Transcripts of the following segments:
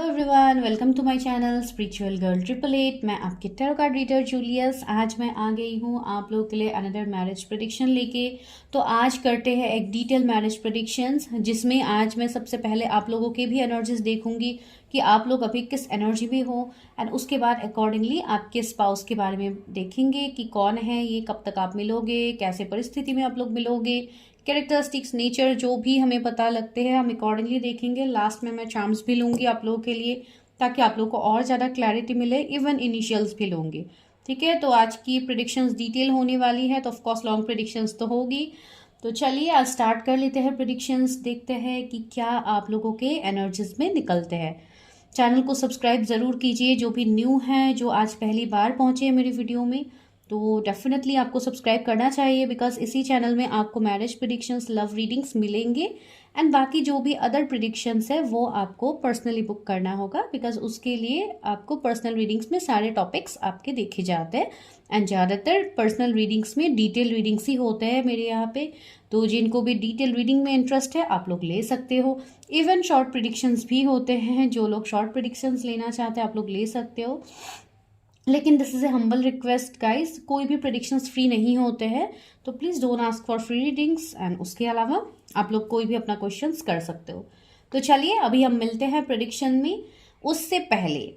Everyone, welcome to my channel spiritual girl 888। मैं आपकी tarot card reader Julius. आज मैं आ गई हूँ आप लोगों के लिए अनदर मैरिज प्रेडिक्शन लेके। तो आज करते हैं एक डिटेल मैरिज प्रेडिक्शंस, जिसमें आज मैं सबसे पहले आप लोगों के भी एनर्जीज देखूंगी कि आप लोग अभी किस एनर्जी में हो, एंड उसके बाद अकॉर्डिंगली आपके स्पाउस के बारे में देखेंगे कि कौन है ये, कब तक आप मिलोगे, कैसे परिस्थिति में आप लोग मिलोगे, कैरेक्टरिस्टिक्स, नेचर जो भी हमें पता लगते हैं हम अकॉर्डिंगली देखेंगे। लास्ट में मैं चार्म्स भी लूँगी आप लोगों के लिए, ताकि आप लोगों को और ज़्यादा क्लैरिटी मिले। इवन इनिशियल्स भी लूँगी, ठीक है। तो आज की प्रेडिक्शंस डिटेल होने वाली है, तो ऑफकोर्स लॉन्ग प्रेडिक्शंस तो होगी। तो चलिए आज स्टार्ट कर लेते हैं प्रेडिक्शंस, देखते हैं कि क्या आप लोगों के एनर्जीज में निकलते हैं। चैनल को सब्सक्राइब ज़रूर कीजिए जो भी न्यू हैं, जो आज पहली बार पहुँचे हैं मेरी वीडियो में, तो डेफिनेटली आपको सब्सक्राइब करना चाहिए, बिकॉज इसी चैनल में आपको मैरिज प्रेडिक्शंस, लव रीडिंग्स मिलेंगे, एंड बाकी जो भी अदर प्रेडिक्शंस है वो आपको पर्सनली बुक करना होगा, बिकॉज उसके लिए आपको पर्सनल रीडिंग्स में सारे टॉपिक्स आपके देखे जाते हैं, एंड ज़्यादातर पर्सनल रीडिंग्स में डिटेल रीडिंग्स ही होते हैं मेरे यहाँ पे। तो जिनको भी डिटेल रीडिंग में इंटरेस्ट है आप लोग ले सकते हो। इवन शॉर्ट प्रेडिक्शंस भी होते हैं, जो लोग शॉर्ट प्रेडिक्शंस लेना चाहते हैं आप लोग ले सकते हो। लेकिन this is a humble request guys, कोई भी प्रेडिक्शंस फ्री नहीं होते हैं, तो please don't ask for free readings, and उसके अलावा आप लोग कोई भी अपना क्वेश्चंस कर सकते हो। तो चलिए अभी हम मिलते हैं प्रेडिक्शन में। उससे पहले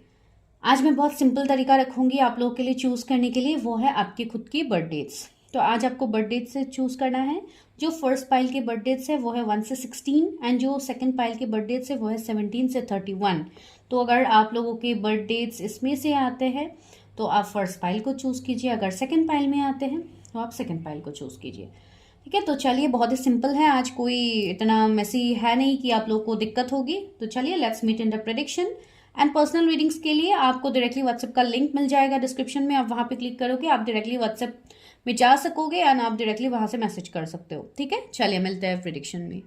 आज मैं बहुत सिंपल तरीका रखूंगी आप लोगों के लिए चूज करने के लिए, वो है आपकी खुद की बर्थ डेट्स। तो आज आपको बर्थ डेट से चूज करना है। जो फर्स्ट पाइल के बर्थ डेट्स है वो है 1 से 16, एंड जो सेकंड पाइल के बर्थ डेट्स है वो है 17 से 31। तो अगर आप लोगों के बर्थ डेट्स इसमें से आते हैं तो आप फर्स्ट पाइल को चूज कीजिए, अगर सेकंड पाइल में आते हैं तो आप सेकंड पाइल को चूज कीजिए, ठीक है। तो चलिए बहुत ही सिंपल है, आज कोई इतना मैसी है नहीं कि आप लोग को दिक्कत होगी। तो चलिए let's meet in the prediction. And personal readings के लिए आपको डायरेक्टली व्हाट्सएप का लिंक मिल जाएगा डिस्क्रिप्शन में, आप वहां पे क्लिक करोगे, आप डायरेक्टली व्हाट्सएप में जा सकोगे, एंड आप डायरेक्टली वहां से मैसेज कर सकते हो, ठीक है। चलिए मिलते हैं प्रेडिक्शन में।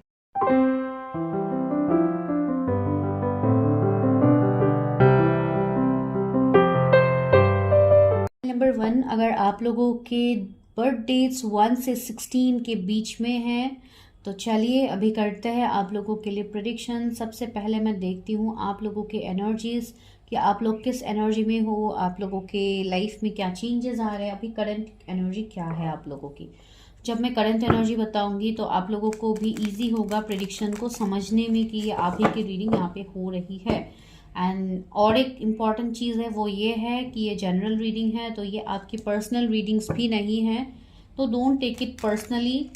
नंबर 1, अगर आप लोगों के बर्थ डेट्स 1 से 16 के बीच में हैं तो चलिए अभी करते हैं आप लोगों के लिए प्रेडिक्शन। सबसे पहले मैं देखती हूँ आप लोगों के एनर्जीज, कि आप लोग किस एनर्जी में हो, आप लोगों के लाइफ में क्या चेंजेस आ रहे हैं, अभी करंट एनर्जी क्या है आप लोगों की। जब मैं करंट एनर्जी बताऊंगी तो आप लोगों को भी ईजी होगा प्रेडिक्शन को समझने में कि ये आप ही की रीडिंग यहाँ पे हो रही है। एंड और एक इम्पॉर्टेंट चीज़ है वो ये है कि ये जनरल रीडिंग है, तो ये आपकी पर्सनल रीडिंग्स भी नहीं है, तो डोंट टेक इट पर्सनली,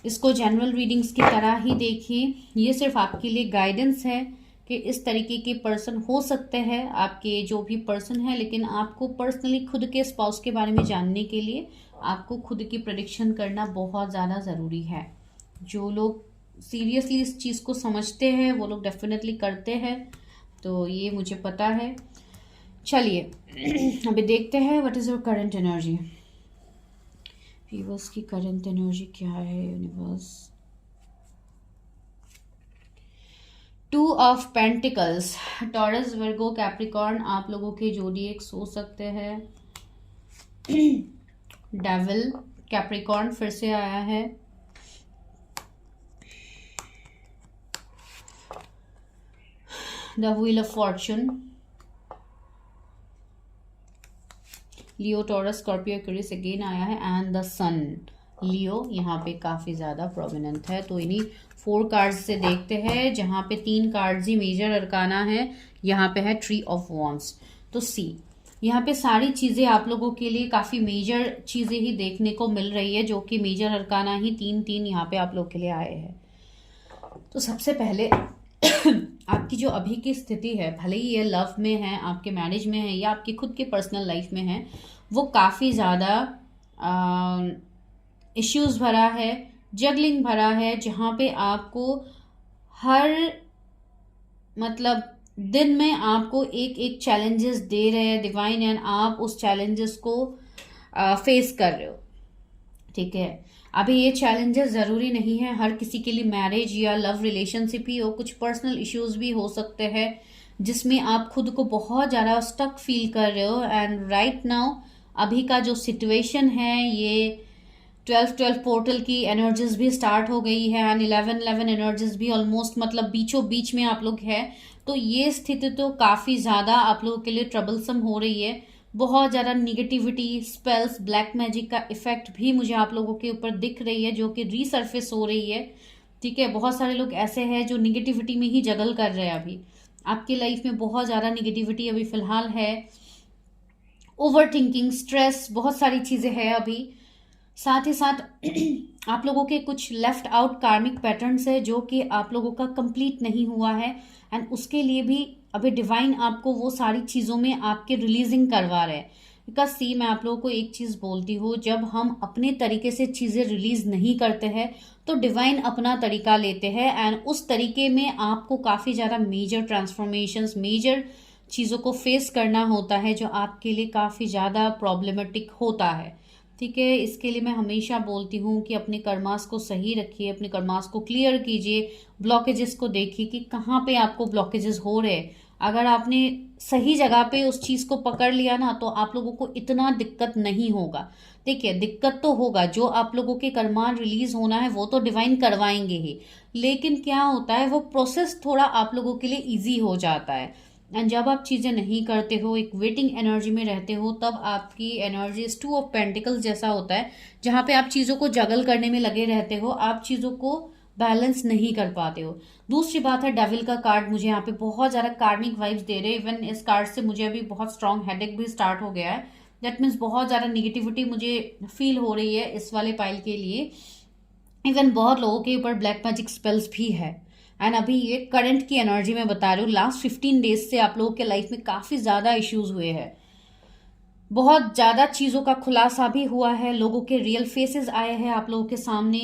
इसको जनरल रीडिंग्स की तरह ही देखिए। ये सिर्फ आपके लिए गाइडेंस है कि इस तरीके के पर्सन हो सकते हैं आपके जो भी पर्सन है, लेकिन आपको पर्सनली खुद के स्पाउस के बारे में जानने के लिए आपको खुद की प्रेडिक्शन करना बहुत ज़्यादा ज़रूरी है। जो लोग सीरियसली इस चीज़ को समझते हैं वो लोग डेफिनेटली करते हैं, तो ये मुझे पता है। चलिए अभी देखते हैं what is your current energy. Universe की करंट एनर्जी क्या है universe. 2 of pentacles, taurus, Virgo, Capricorn आप लोगों के जोडिएक्स हो सकते हैं। डेविल, कैप्रिकॉर्न फिर से आया है। The wheel of Fortune, Leo, Taurus, Scorpio, Aquarius again आया है, एंड द सन। लियो यहाँ पे काफ़ी ज़्यादा प्रोमिनेंट है। तो इन्हीं 4 कार्ड्स से देखते हैं, जहाँ पे 3 कार्ड्स ही मेजर अरकाना है। यहाँ पे है ट्री ऑफ वॉन्ड्स। तो सी, यहाँ पे सारी चीज़ें आप लोगों के लिए काफ़ी मेजर चीज़ें ही देखने को मिल रही है, जो कि मेजर अरकाना ही 3 यहाँ पे आप लोग के लिए आए हैं। तो सबसे पहले आपकी जो अभी की स्थिति है, भले ही ये लव में है, आपके मैरिज में है, या आपकी खुद के पर्सनल लाइफ में है, वो काफ़ी ज़्यादा इश्यूज भरा है, जगलिंग भरा है, जहाँ पे आपको हर मतलब दिन में आपको एक एक चैलेंजेस दे रहे हैं डिवाइन, एंड आप उस चैलेंजेस को फेस कर रहे हो, ठीक है। अभी ये चैलेंजेस ज़रूरी नहीं है हर किसी के लिए मैरिज या लव रिलेशनशिप ही हो, कुछ पर्सनल इश्यूज भी हो सकते हैं जिसमें आप खुद को बहुत ज़्यादा स्टक फील कर रहे हो। एंड राइट नाउ अभी का जो सिचुएशन है, ये 12-12 पोर्टल की एनर्जीज भी स्टार्ट हो गई है, एंड 11-11 एनर्जीज भी ऑलमोस्ट मतलब बीचों बीच में आप लोग है। तो ये स्थिति तो काफ़ी ज़्यादा आप लोगों के लिए ट्रबलसम हो रही है। बहुत ज़्यादा निगेटिविटी, स्पेल्स, ब्लैक मैजिक का इफेक्ट भी मुझे आप लोगों के ऊपर दिख रही है, जो कि रीसर्फेस हो रही है। ठीक है, बहुत सारे लोग ऐसे हैं जो निगेटिविटी में ही जगल कर रहे हैं। अभी आपकी लाइफ में बहुत ज़्यादा निगेटिविटी अभी फिलहाल है। ओवर थिंकिंग, स्ट्रेस, बहुत सारी चीज़ें हैं अभी। साथ ही साथ आप लोगों के कुछ लेफ्ट आउट कार्मिक पैटर्न्स है जो कि आप लोगों का कंप्लीट नहीं हुआ है, एंड उसके लिए भी अभी डिवाइन आपको वो सारी चीज़ों में आपके रिलीजिंग करवा रहे हैं। बिकॉज सी, मैं आप लोगों को एक चीज़ बोलती हूँ, जब हम अपने तरीके से चीज़ें रिलीज नहीं करते हैं तो डिवाइन अपना तरीका लेते हैं, एंड उस तरीके में आपको काफ़ी ज़्यादा मेजर ट्रांसफॉर्मेशंस, मेजर चीज़ों को फेस करना होता है, जो आपके लिए काफ़ी ज़्यादा प्रॉब्लमेटिक होता है। ठीक है, इसके लिए मैं हमेशा बोलती हूँ कि अपने कर्मास को सही रखिए, अपने कर्मास को क्लियर कीजिए, ब्लॉकेजेस को देखिए कि कहाँ पे आपको ब्लॉकेजेस हो रहे हैं। अगर आपने सही जगह पे उस चीज़ को पकड़ लिया ना, तो आप लोगों को इतना दिक्कत नहीं होगा। देखिए, दिक्कत तो होगा, जो आप लोगों के कर्मा रिलीज होना है वो तो डिवाइन करवाएंगे ही, लेकिन क्या होता है, वो प्रोसेस थोड़ा आप लोगों के लिए ईजी हो जाता है। एंड जब आप चीज़ें नहीं करते हो, एक वेटिंग एनर्जी में रहते हो, तब आपकी एनर्जी 2 ऑफ पेंटिकल्स जैसा होता है, जहाँ पे आप चीज़ों को जगल करने में लगे रहते हो, आप चीज़ों को बैलेंस नहीं कर पाते हो। दूसरी बात है, डेविल का कार्ड मुझे यहाँ पे बहुत ज़्यादा कार्मिक वाइब्स दे रहे हैं। इवन इस कार्ड से मुझे अभी बहुत स्ट्रॉन्ग हेडेक भी स्टार्ट हो गया है। दैट मीन्स बहुत ज़्यादा निगेटिविटी मुझे फील हो रही है इस वाले पाइल के लिए। इवन बहुत लोगों के ऊपर ब्लैक मैजिक स्पेल्स भी है। एंड अभी ये करंट की एनर्जी में बता रही हूँ, लास्ट 15 डेज से आप लोगों के लाइफ में काफ़ी ज़्यादा इश्यूज हुए हैं। बहुत ज़्यादा चीज़ों का खुलासा भी हुआ है, लोगों के रियल फेसेस आए हैं आप लोगों के सामने।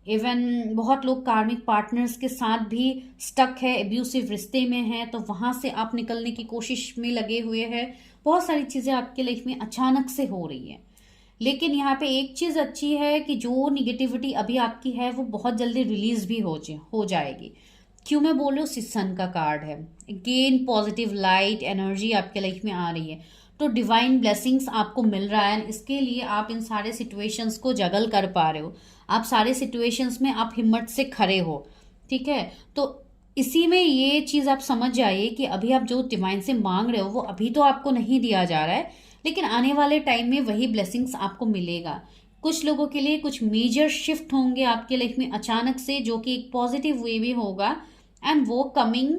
इवन बहुत लोग कार्मिक पार्टनर्स के साथ भी स्टक है, एब्यूसिव रिश्ते में हैं, तो वहाँ से आप निकलने की कोशिश में लगे हुए हैं। बहुत सारी चीज़ें आपके लाइफ में अचानक से हो रही है, लेकिन यहाँ पे एक चीज़ अच्छी है कि जो निगेटिविटी अभी आपकी है वो बहुत जल्दी रिलीज भी हो जाएगी। क्यों मैं बोल रही हूँ, सन का कार्ड है, अगेन पॉजिटिव लाइट एनर्जी आपके लाइफ में आ रही है, तो डिवाइन ब्लेसिंग्स आपको मिल रहा है। इसके लिए आप इन सारे सिचुएशंस को जगल कर पा रहे हो, आप सारे सिचुएशंस में आप हिम्मत से खड़े हो। ठीक है, तो इसी में ये चीज़ आप समझ जाइए कि अभी आप जो डिवाइन से मांग रहे हो वो अभी तो आपको नहीं दिया जा रहा है, लेकिन आने वाले टाइम में वही ब्लेसिंग्स आपको मिलेगा। कुछ लोगों के लिए कुछ मेजर शिफ्ट होंगे आपके लाइफ में अचानक से, जो कि एक पॉजिटिव वे में होगा, एंड वो कमिंग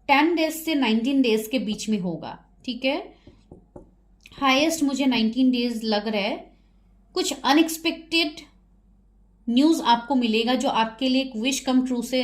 10 डेज से 19 डेज के बीच में होगा। ठीक है, हाईएस्ट मुझे 19 डेज लग रहा है। कुछ अनएक्सपेक्टेड न्यूज़ आपको मिलेगा जो आपके लिए एक विश कम ट्रू से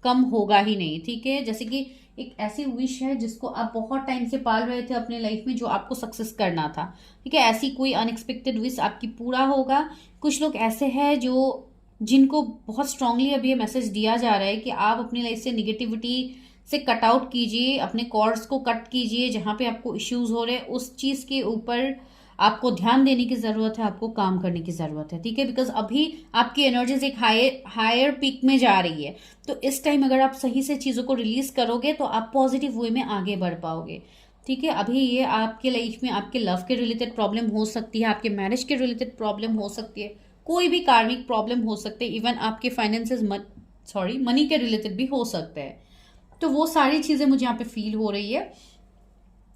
कम होगा ही नहीं। ठीक है, जैसे कि एक ऐसी विश है जिसको आप बहुत टाइम से पाल रहे थे अपने लाइफ में, जो आपको सक्सेस करना था। ठीक है, ऐसी कोई अनएक्सपेक्टेड विश आपकी पूरा होगा। कुछ लोग ऐसे हैं जो जिनको बहुत स्ट्रांगली अभी ये मैसेज दिया जा रहा है कि आप अपनी लाइफ से निगेटिविटी से कट आउट कीजिए, अपने कॉर्ड्स को कट कीजिए, जहाँ पे आपको इश्यूज हो रहे हैं उस चीज़ के ऊपर आपको ध्यान देने की ज़रूरत है, आपको काम करने की ज़रूरत है। ठीक है, बिकॉज अभी आपकी एनर्जीज एक हायर पीक में जा रही है, तो इस टाइम अगर आप सही से चीज़ों को रिलीज करोगे तो आप पॉजिटिव वे में आगे बढ़ पाओगे। ठीक है, अभी ये आपके लाइफ में आपके लव के रिलेटेड प्रॉब्लम हो सकती है, आपके मैरिज के रिलेटेड प्रॉब्लम हो सकती है, कोई भी कार्मिक प्रॉब्लम हो सकते हैं, इवन आपके फाइनेंसेस मनी के रिलेटेड भी हो सकते हैं। तो वो सारी चीज़ें मुझे यहाँ पे फील हो रही है।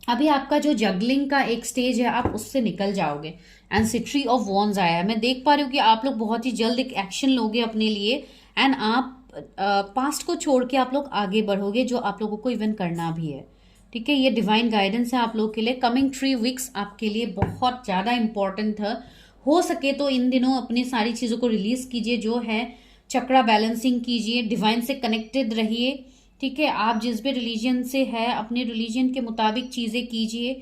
अभी आपका जो जगलिंग का एक स्टेज है, आप उससे निकल जाओगे। एंड सिट्री ऑफ वॉन्स आया है, मैं देख पा रही हूँ कि आप लोग बहुत ही जल्द एक एक्शन लोगे अपने लिए, एंड आप पास्ट को छोड़ के आप लोग आगे बढ़ोगे, जो आप लोगों को इवन करना भी है। ठीक है, ये डिवाइन गाइडेंस है आप लोगों के लिए। कमिंग 3 वीक्स आपके लिए बहुत ज़्यादा इंपॉर्टेंट है। हो सके तो इन दिनों अपनी सारी चीज़ों को रिलीज कीजिए, जो है चक्रा बैलेंसिंग कीजिए, डिवाइन से कनेक्टेड रहिए। ठीक है, आप जिस भी रिलीजन से है अपने रिलीजन के मुताबिक चीज़ें कीजिए।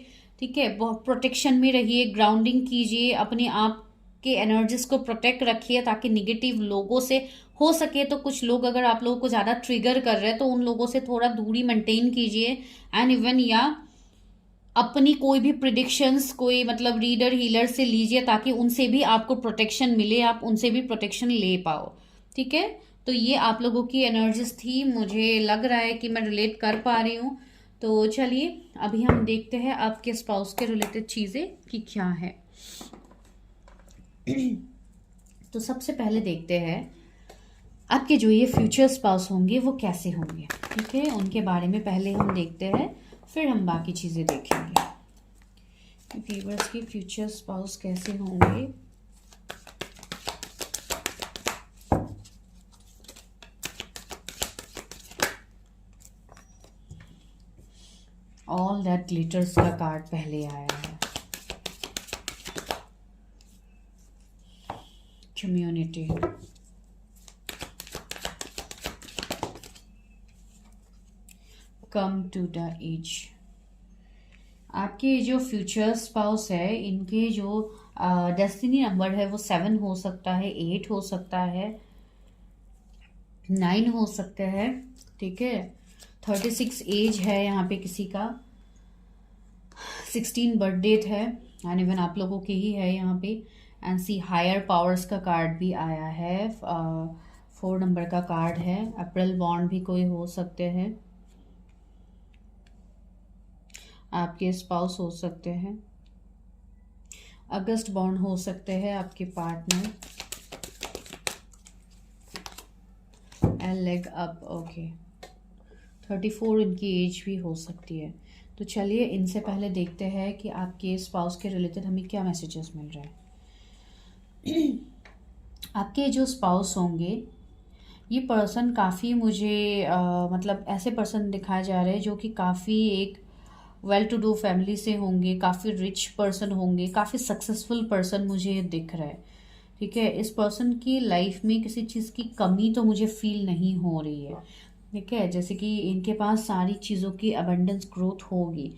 ठीक है, बहुत प्रोटेक्शन में रहिए, ग्राउंडिंग कीजिए, अपने आप के एनर्जीज को प्रोटेक्ट रखिए, ताकि निगेटिव लोगों से हो सके तो, कुछ लोग अगर आप लोगों को ज़्यादा ट्रिगर कर रहे हैं तो उन लोगों से थोड़ा दूरी मेंटेन कीजिए। एंड इवन या अपनी कोई भी प्रिडिक्शंस कोई मतलब रीडर हीलर से लीजिए, ताकि उनसे भी आपको प्रोटेक्शन मिले, आप उनसे भी प्रोटेक्शन ले पाओ। ठीक है, तो ये आप लोगों की एनर्जीज थी, मुझे लग रहा है कि मैं रिलेट कर पा रही हूँ। तो चलिए अभी हम देखते हैं आपके स्पाउस के रिलेटेड चीज़ें कि क्या है। तो सबसे पहले देखते हैं आपके जो ये फ्यूचर स्पाउस होंगे वो कैसे होंगे। ठीक है, उनके बारे में पहले हम देखते हैं, फिर हम बाकी चीज़ें देखेंगे। व्यूअर्स के फ्यूचर स्पाउस कैसे होंगे। ऑल दैट ग्लिटर्स का कार्ड पहले आया है। Community, come to the edge. आपके जो फ्यूचर स्पाउस है, इनके जो डेस्टिनी नंबर है वो 7 हो सकता है, 8 हो सकता है, 9 हो सकता है। ठीक है, 36 एज है यहाँ पे किसी का, 16 बर्थ डेट है, एंड इवन आप लोगों की ही है यहाँ पे। एंड सी हायर पावर्स का कार्ड भी आया है, 4 नंबर का कार्ड है। अप्रैल बॉन्ड भी कोई हो सकते हैं, आपके स्पाउस हो सकते हैं। अगस्त बॉन्ड हो सकते हैं आपके partner. L leg up, okay. 34 इनकी एज भी हो सकती है। तो चलिए इनसे पहले देखते हैं कि आपके स्पाउस के रिलेटेड हमें क्या मैसेजेस मिल रहे हैं। आपके जो स्पाउस होंगे, ये पर्सन काफ़ी मुझे मतलब ऐसे पर्सन दिखाए जा रहे हैं जो कि काफ़ी एक वेल टू डू फैमिली से होंगे, काफ़ी रिच पर्सन होंगे, काफ़ी सक्सेसफुल पर्सन मुझे दिख रहा है। ठीक है, इस पर्सन की लाइफ में किसी चीज़ की कमी तो मुझे फील नहीं हो रही है। ठीक है, जैसे कि इनके पास सारी चीज़ों की अबंडेंस ग्रोथ होगी,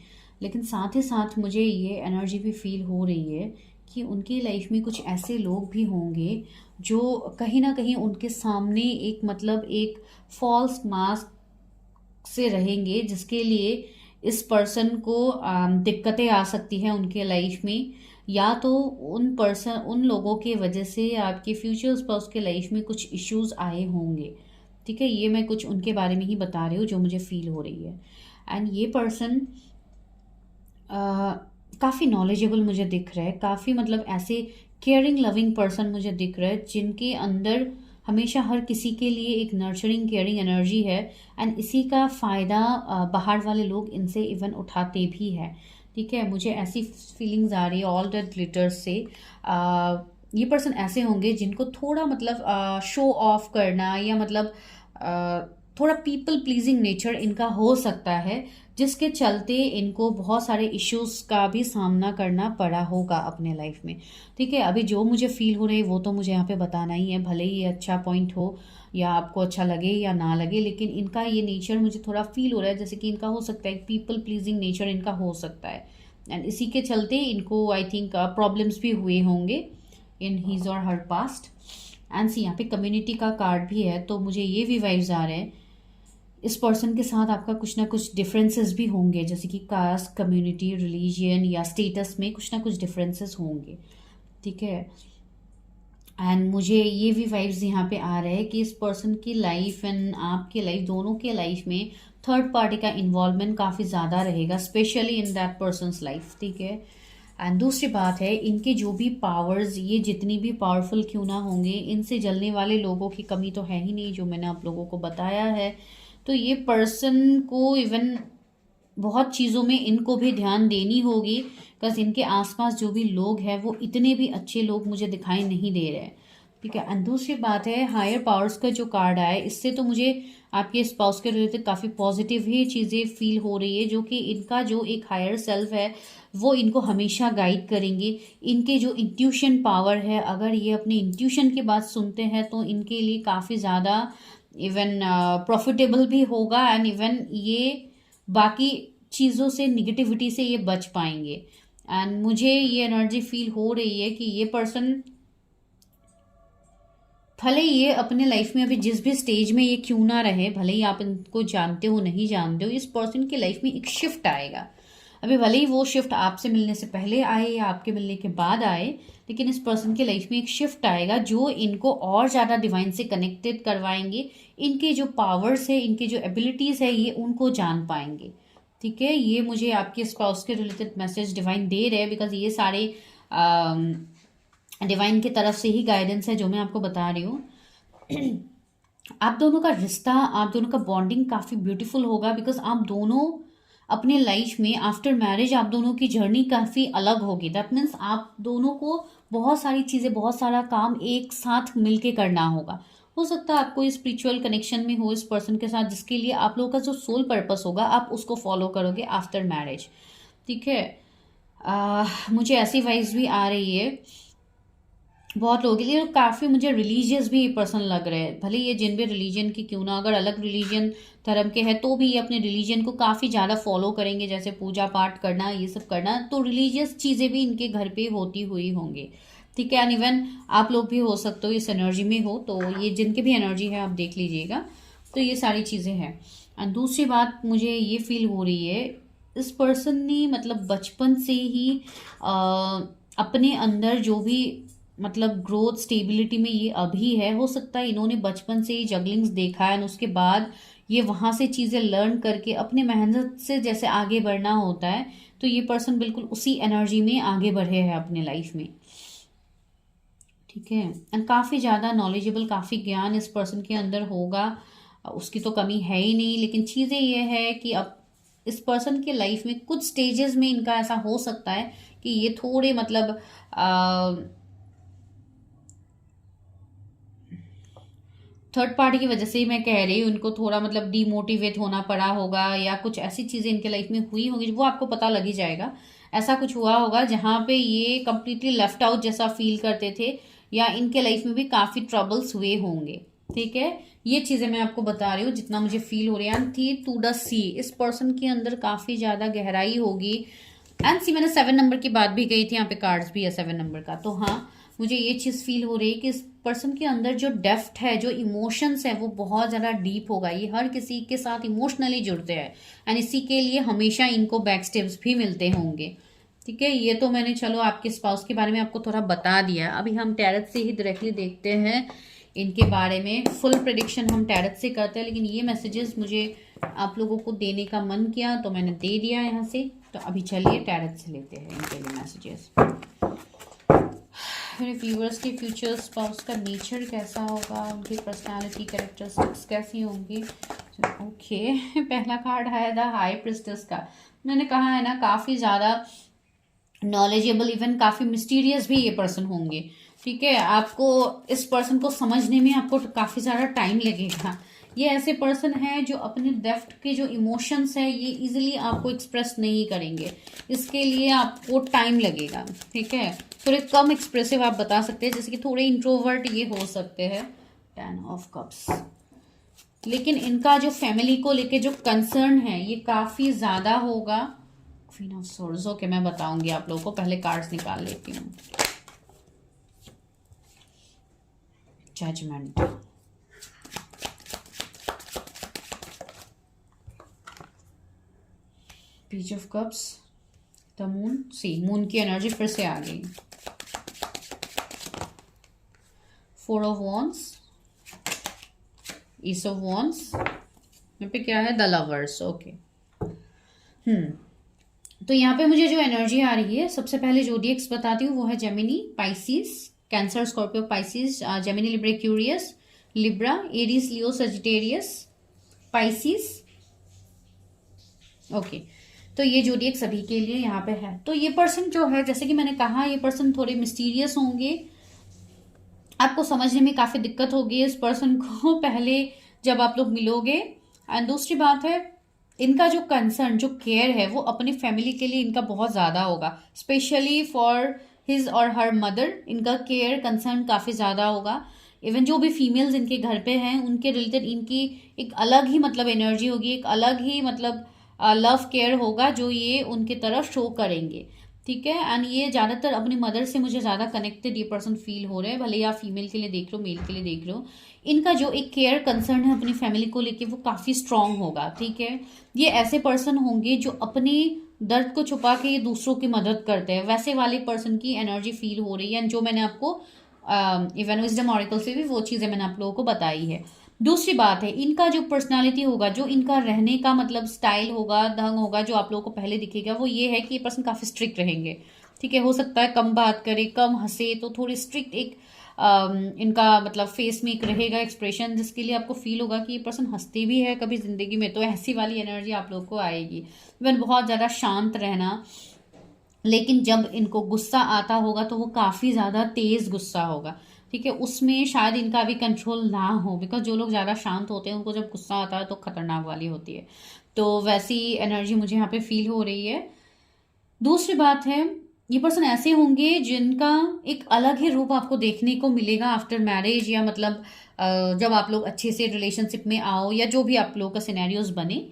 लेकिन साथ ही साथ मुझे ये एनर्जी भी फील हो रही है कि उनकी लाइफ में कुछ ऐसे लोग भी होंगे जो कहीं ना कहीं उनके सामने एक मतलब एक फॉल्स मास्क से रहेंगे, जिसके लिए इस पर्सन को दिक्कतें आ सकती हैं उनके लाइफ में, या तो उन लोगों के वजह से आपके फ्यूचर स्पाउस के लाइफ में कुछ इश्यूज आए होंगे। ठीक है, ये मैं कुछ उनके बारे में ही बता रही हूँ जो मुझे फील हो रही है। एंड ये पर्सन काफ़ी नॉलेजेबल मुझे दिख रहा है, काफ़ी मतलब ऐसे केयरिंग लविंग पर्सन मुझे दिख रहा है जिनके अंदर हमेशा हर किसी के लिए एक नर्चरिंग केयरिंग एनर्जी है। एंड इसी का फ़ायदा बाहर वाले लोग इनसे इवन उठाते भी है। ठीक है, मुझे ऐसी फीलिंग्स आ रही है ऑल दैट ग्लिटर्स से। ये पर्सन ऐसे होंगे जिनको थोड़ा मतलब शो ऑफ करना या मतलब थोड़ा पीपल प्लीजिंग नेचर इनका हो सकता है, जिसके चलते इनको बहुत सारे इश्यूज का भी सामना करना पड़ा होगा अपने लाइफ में। ठीक है, अभी जो मुझे फील हो रही है वो तो मुझे यहाँ पे बताना ही है, भले ही ये अच्छा पॉइंट हो या आपको अच्छा लगे या ना लगे, लेकिन इनका ये नेचर मुझे थोड़ा फील हो रहा है जैसे कि इनका हो सकता है पीपल प्लीजिंग नेचर इनका हो सकता है। एंड इसी के चलते इनको आई थिंक प्रॉब्लम्स भी हुए होंगे इन हीज और हर पास्ट। एंड सी यहाँ पे कम्युनिटी का कार्ड भी है, तो मुझे ये भी वाइब्स आ रहे हैं इस पर्सन के साथ आपका कुछ ना कुछ डिफरेंसेस भी होंगे, जैसे कि कास्ट, कम्युनिटी, रिलीजियन या स्टेटस में कुछ ना कुछ डिफरेंसेस होंगे। ठीक है, एंड मुझे ये भी वाइब्स यहाँ पे आ रहे हैं कि इस पर्सन की लाइफ एंड आपकी लाइफ, दोनों के लाइफ में थर्ड पार्टी का इन्वॉल्वमेंट काफ़ी ज़्यादा रहेगा, specially in that persons life. ठीक है, एंड दूसरी बात है, इनके जो भी पावर्स, ये जितनी भी पावरफुल क्यों ना होंगे, इनसे जलने वाले लोगों की कमी तो है ही नहीं, जो मैंने आप लोगों को बताया है। तो ये पर्सन को इवन बहुत चीज़ों में इनको भी ध्यान देनी होगी, बिकॉज इनके आसपास जो भी लोग हैं वो इतने भी अच्छे लोग मुझे दिखाई नहीं दे रहे हैं। ठीक है, एंड दूसरी बात है, हायर पावर्स का जो कार्ड आया है, इससे तो मुझे आपके स्पाउस के रिलेटेड काफ़ी पॉजिटिव ही चीज़ें फील हो रही है, जो कि इनका जो एक हायर सेल्फ है वो इनको हमेशा गाइड करेंगे। इनके जो इंट्यूशन पावर है, अगर ये अपने इंट्यूशन की बात सुनते हैं तो इनके लिए काफ़ी ज़्यादा इवन प्रॉफिटेबल भी होगा, एंड इवन ये बाकी चीज़ों से, निगेटिविटी से ये बच पाएंगे। एंड मुझे ये एनर्जी फील हो रही है कि ये पर्सन, भले ये अपने लाइफ में अभी जिस भी स्टेज में ये क्यों ना रहे, भले ही आप इनको जानते हो नहीं जानते हो, इस पर्सन की लाइफ में एक शिफ्ट आएगा। अभी भले ही वो शिफ्ट आपसे मिलने से पहले आए या आपके मिलने के बाद आए, लेकिन इस पर्सन की लाइफ में एक शिफ्ट आएगा जो इनको और ज़्यादा डिवाइन से कनेक्टेड करवाएंगे। इनके जो पावर्स है, इनके जो एबिलिटीज़ है, ये उनको जान पाएंगे। ठीक है, ये मुझे आपके स्पाउस के रिलेटेड मैसेज डिवाइन दे रहे हैं, बिकॉज ये सारे डिवाइन की तरफ से ही गाइडेंस है जो मैं आपको बता रही हूँ। आप दोनों का रिश्ता, आप दोनों का बॉन्डिंग काफ़ी ब्यूटीफुल होगा, बिकॉज आप दोनों अपने लाइफ में आफ्टर मैरिज आप दोनों की जर्नी काफ़ी अलग होगी। दैट मीन्स आप दोनों को बहुत सारी चीज़ें, बहुत सारा काम एक साथ मिलके करना होगा। हो सकता है आपको स्पिरिचुअल कनेक्शन में हो इस पर्सन के साथ, जिसके लिए आप लोगों का जो सोल पर्पस होगा आप उसको फॉलो करोगे आफ्टर मैरिज। ठीक है। मुझे ऐसी वाइज भी आ रही है बहुत लोगों के लिए। काफ़ी मुझे रिलीजियस भी पर्सन लग रहे हैं, भले ये जिन भी रिलीजन की क्यों ना, अगर अलग रिलीजन धर्म के हैं तो भी ये अपने रिलीजन को काफ़ी ज़्यादा फॉलो करेंगे, जैसे पूजा पाठ करना, ये सब करना। तो रिलीजियस चीज़ें भी इनके घर पे होती हुई होंगी। ठीक है। एंड इवन आप लोग भी हो सकते हो इस एनर्जी में हो, तो ये जिनके भी एनर्जी है आप देख लीजिएगा। तो ये सारी चीज़ें हैं। एंड दूसरी बात मुझे ये फील हो रही है, इस पर्सन ने मतलब बचपन से ही अपने अंदर जो भी मतलब ग्रोथ स्टेबिलिटी में ये अभी है, हो सकता है इन्होंने बचपन से ही जगलिंग्स देखा है, और उसके बाद ये वहां से चीज़ें लर्न करके अपने मेहनत से जैसे आगे बढ़ना होता है, तो ये पर्सन बिल्कुल उसी एनर्जी में आगे बढ़े हैं अपने लाइफ में। ठीक है। एंड काफ़ी ज़्यादा नॉलेजेबल, काफ़ी ज्ञान इस पर्सन के अंदर होगा, उसकी तो कमी है ही नहीं। लेकिन चीज़ें ये है कि अब इस पर्सन के लाइफ में कुछ स्टेजेस में इनका ऐसा हो सकता है कि ये थोड़े मतलब थर्ड पार्टी की वजह से ही मैं कह रही हूँ, उनको थोड़ा मतलब डीमोटिवेट होना पड़ा होगा, या कुछ ऐसी चीज़ें इनके लाइफ में हुई होंगी वो आपको पता लग ही जाएगा। ऐसा कुछ हुआ होगा जहाँ पे ये कंप्लीटली लेफ्ट आउट जैसा फील करते थे, या इनके लाइफ में भी काफ़ी ट्रबल्स हुए होंगे। ठीक है। ये चीज़ें मैं आपको बता रही हूँ जितना मुझे फील हो रही है। थी टू द सी, इस पर्सन के अंदर काफ़ी ज़्यादा गहराई होगी। एंड सी, मैंने 7 नंबर की बात भी गई थी, यहाँ पे कार्ड्स भी है 7 नंबर का। तो हाँ, मुझे ये चीज़ फील हो रही है कि इस पर्सन के अंदर जो डेप्थ है, जो इमोशंस है, वो बहुत ज़्यादा डीप होगा। ये हर किसी के साथ इमोशनली जुड़ते हैं, एंड इसी के लिए हमेशा इनको बैक स्टेप्स भी मिलते होंगे। ठीक है। ये तो मैंने चलो आपके स्पाउस के बारे में आपको थोड़ा बता दिया। अभी हम टैरट से ही डायरेक्टली देखते हैं इनके बारे में। फुल प्रेडिक्शन हम टैरट से करते हैं, लेकिन ये मैसेजेस मुझे आप लोगों को देने का मन किया तो मैंने दे दिया यहाँ से। तो अभी चलिए टैरट से लेते हैं इनके लिए मैसेजेस। मेरे व्यूअर्स के फ्यूचर स्पाउस का नेचर कैसा होगा, उनकी पर्सनालिटी कैरेक्टरिस्टिक्स कैसी होंगी। ओके पहला कार्ड आया था हाई प्रिस्टेस का। मैंने कहा है ना, काफ़ी ज़्यादा नॉलेजेबल, इवन काफ़ी मिस्टीरियस भी ये पर्सन होंगे। ठीक है। आपको इस पर्सन को समझने में आपको काफ़ी ज़्यादा टाइम लगेगा। ये ऐसे पर्सन है जो अपने डेप्थ के जो इमोशंस है ये इजीली आपको एक्सप्रेस नहीं करेंगे, इसके लिए आपको टाइम लगेगा। ठीक है। थोड़े कम एक्सप्रेसिव आप बता सकते हैं, जैसे कि थोड़े इंट्रोवर्ट ये हो सकते हैं। 10 ऑफ कप्स। लेकिन इनका जो फैमिली को लेके जो कंसर्न है ये काफ़ी ज़्यादा होगा। Queen of swords. ओके, मैं बताऊंगी आप लोगों को, पहले कार्ड्स निकाल लेती हूँ। Judgement, page of cups, the moon. See, moon की एनर्जी फिर से आ गई। 4 of wands, ace of wands, यहाँ पे क्या है, द लवर्स। ओके। तो यहाँ पे मुझे जो एनर्जी आ रही है, सबसे पहले जोडिएक्स बताती हूँ, वो है Gemini, Pisces, Cancer, Scorpio, Pisces, Gemini, Libra, Aquarius, Libra, Aries, Leo, Sagittarius, Pisces. Okay. तो ये जोडिएक सभी के लिए यहाँ पे है। तो ये पर्सन जो है, जैसे कि मैंने कहा, ये पर्सन थोड़े मिस्टीरियस होंगे, आपको समझने में काफी दिक्कत होगी इस पर्सन को पहले जब आप लोग मिलोगे। एंड दूसरी बात है, इनका जो कंसर्न, जो केयर है, वो अपनी फैमिली के लिए इनका बहुत ज़्यादा होगा, स्पेशली फॉर हिज और हर मदर। इनका केयर कंसर्न काफ़ी ज़्यादा होगा। इवन जो भी फीमेल्स इनके घर पे हैं उनके रिलेटेड इनकी एक अलग ही मतलब एनर्जी होगी, एक अलग ही मतलब लव केयर होगा जो ये उनके तरफ शो करेंगे। ठीक है। एंड ये ज़्यादातर अपनी मदर से मुझे ज़्यादा कनेक्टेड ये पर्सन फील हो रहे हैं, भले आप फीमेल के लिए देख लो, मेल के लिए देख लो। इनका जो एक केयर कंसर्न है अपनी फैमिली को लेके वो काफ़ी स्ट्रांग होगा। ठीक है। ये ऐसे पर्सन होंगे जो अपने दर्द को छुपा के ये दूसरों की मदद करते हैं, वैसे वाले पर्सन की एनर्जी फील हो रही है। जो मैंने आपको इवन विजडम ऑरेकल से भी वो चीज़ें मैंने आप लोगों को बताई है। दूसरी बात है, इनका जो पर्सनालिटी होगा, जो इनका रहने का मतलब स्टाइल होगा, ढंग होगा, जो आप लोगों को पहले दिखेगा, वो ये है कि ये पर्सन काफ़ी स्ट्रिक्ट रहेंगे। ठीक है। हो सकता है कम बात करे, कम हंसे, तो थोड़ी स्ट्रिक्ट एक इनका मतलब फेस में एक रहेगा एक्सप्रेशन, जिसके लिए आपको फील होगा कि ये पर्सन हंसते भी है कभी ज़िंदगी में, तो ऐसी वाली एनर्जी आप लोग को आएगी। इवन बहुत ज़्यादा शांत रहना, लेकिन जब इनको गुस्सा आता होगा तो वो काफ़ी ज़्यादा तेज़ गुस्सा होगा, ठीक है, उसमें शायद इनका अभी कंट्रोल ना हो, बिकॉज जो लोग ज़्यादा शांत होते हैं उनको जब गुस्सा आता है तो खतरनाक वाली होती है। तो वैसी एनर्जी मुझे यहाँ पे फील हो रही है। दूसरी बात है, ये पर्सन ऐसे होंगे जिनका एक अलग ही रूप आपको देखने को मिलेगा आफ्टर मैरिज, या मतलब जब आप लोग अच्छे से रिलेशनशिप में आओ, या जो भी आप लोग का सिनेरियोज बने,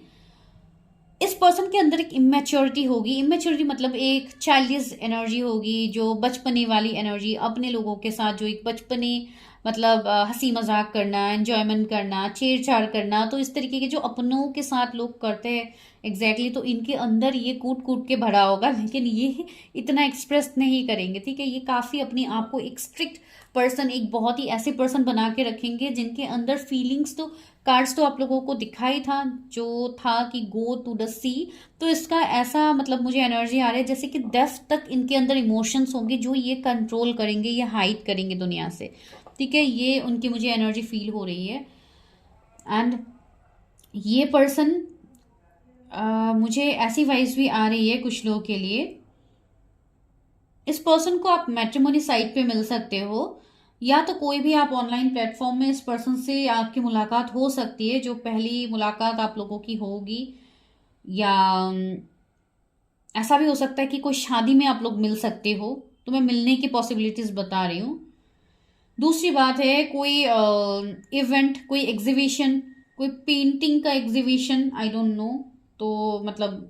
इस पर्सन के अंदर एक इमेच्योरिटी होगी। इमेच्योरिटी मतलब एक चाइल्डिश एनर्जी होगी, जो बचपने वाली एनर्जी, अपने लोगों के साथ जो एक बचपने मतलब हंसी मजाक करना, एंजॉयमेंट करना, छेड़छाड़ करना, तो इस तरीके के जो अपनों के साथ लोग करते हैं एग्जैक्टली, तो इनके अंदर ये कूट कूट के भरा होगा, लेकिन ये इतना एक्सप्रेस नहीं करेंगे, ठीक है। ये काफ़ी अपने आप को एक स्ट्रिक्ट पर्सन, एक बहुत ही ऐसे पर्सन बना के रखेंगे जिनके अंदर फीलिंग्स, तो कार्ड्स तो आप लोगों को दिखाई था जो था कि गो टू द सी, तो इसका ऐसा मतलब मुझे एनर्जी आ रही है जैसे कि डेथ तक इनके अंदर इमोशंस होंगे जो ये कंट्रोल करेंगे, ये हाइड करेंगे दुनिया से, ठीक है। ये उनकी मुझे एनर्जी फील हो रही है। एंड ये पर्सन मुझे ऐसी वाइब्स भी आ रही है कुछ लोगों के लिए, इस पर्सन को आप मैट्रिमोनी साइट पे मिल सकते हो, या तो कोई भी आप ऑनलाइन प्लेटफॉर्म में इस पर्सन से आपकी मुलाकात हो सकती है, जो पहली मुलाकात आप लोगों की होगी, या ऐसा भी हो सकता है कि कोई शादी में आप लोग मिल सकते हो, तो मैं मिलने की पॉसिबिलिटीज बता रही हूँ। दूसरी बात है, कोई इवेंट, कोई एग्जीबिशन, कोई पेंटिंग का एग्जीबिशन, आई डोंट नो, तो मतलब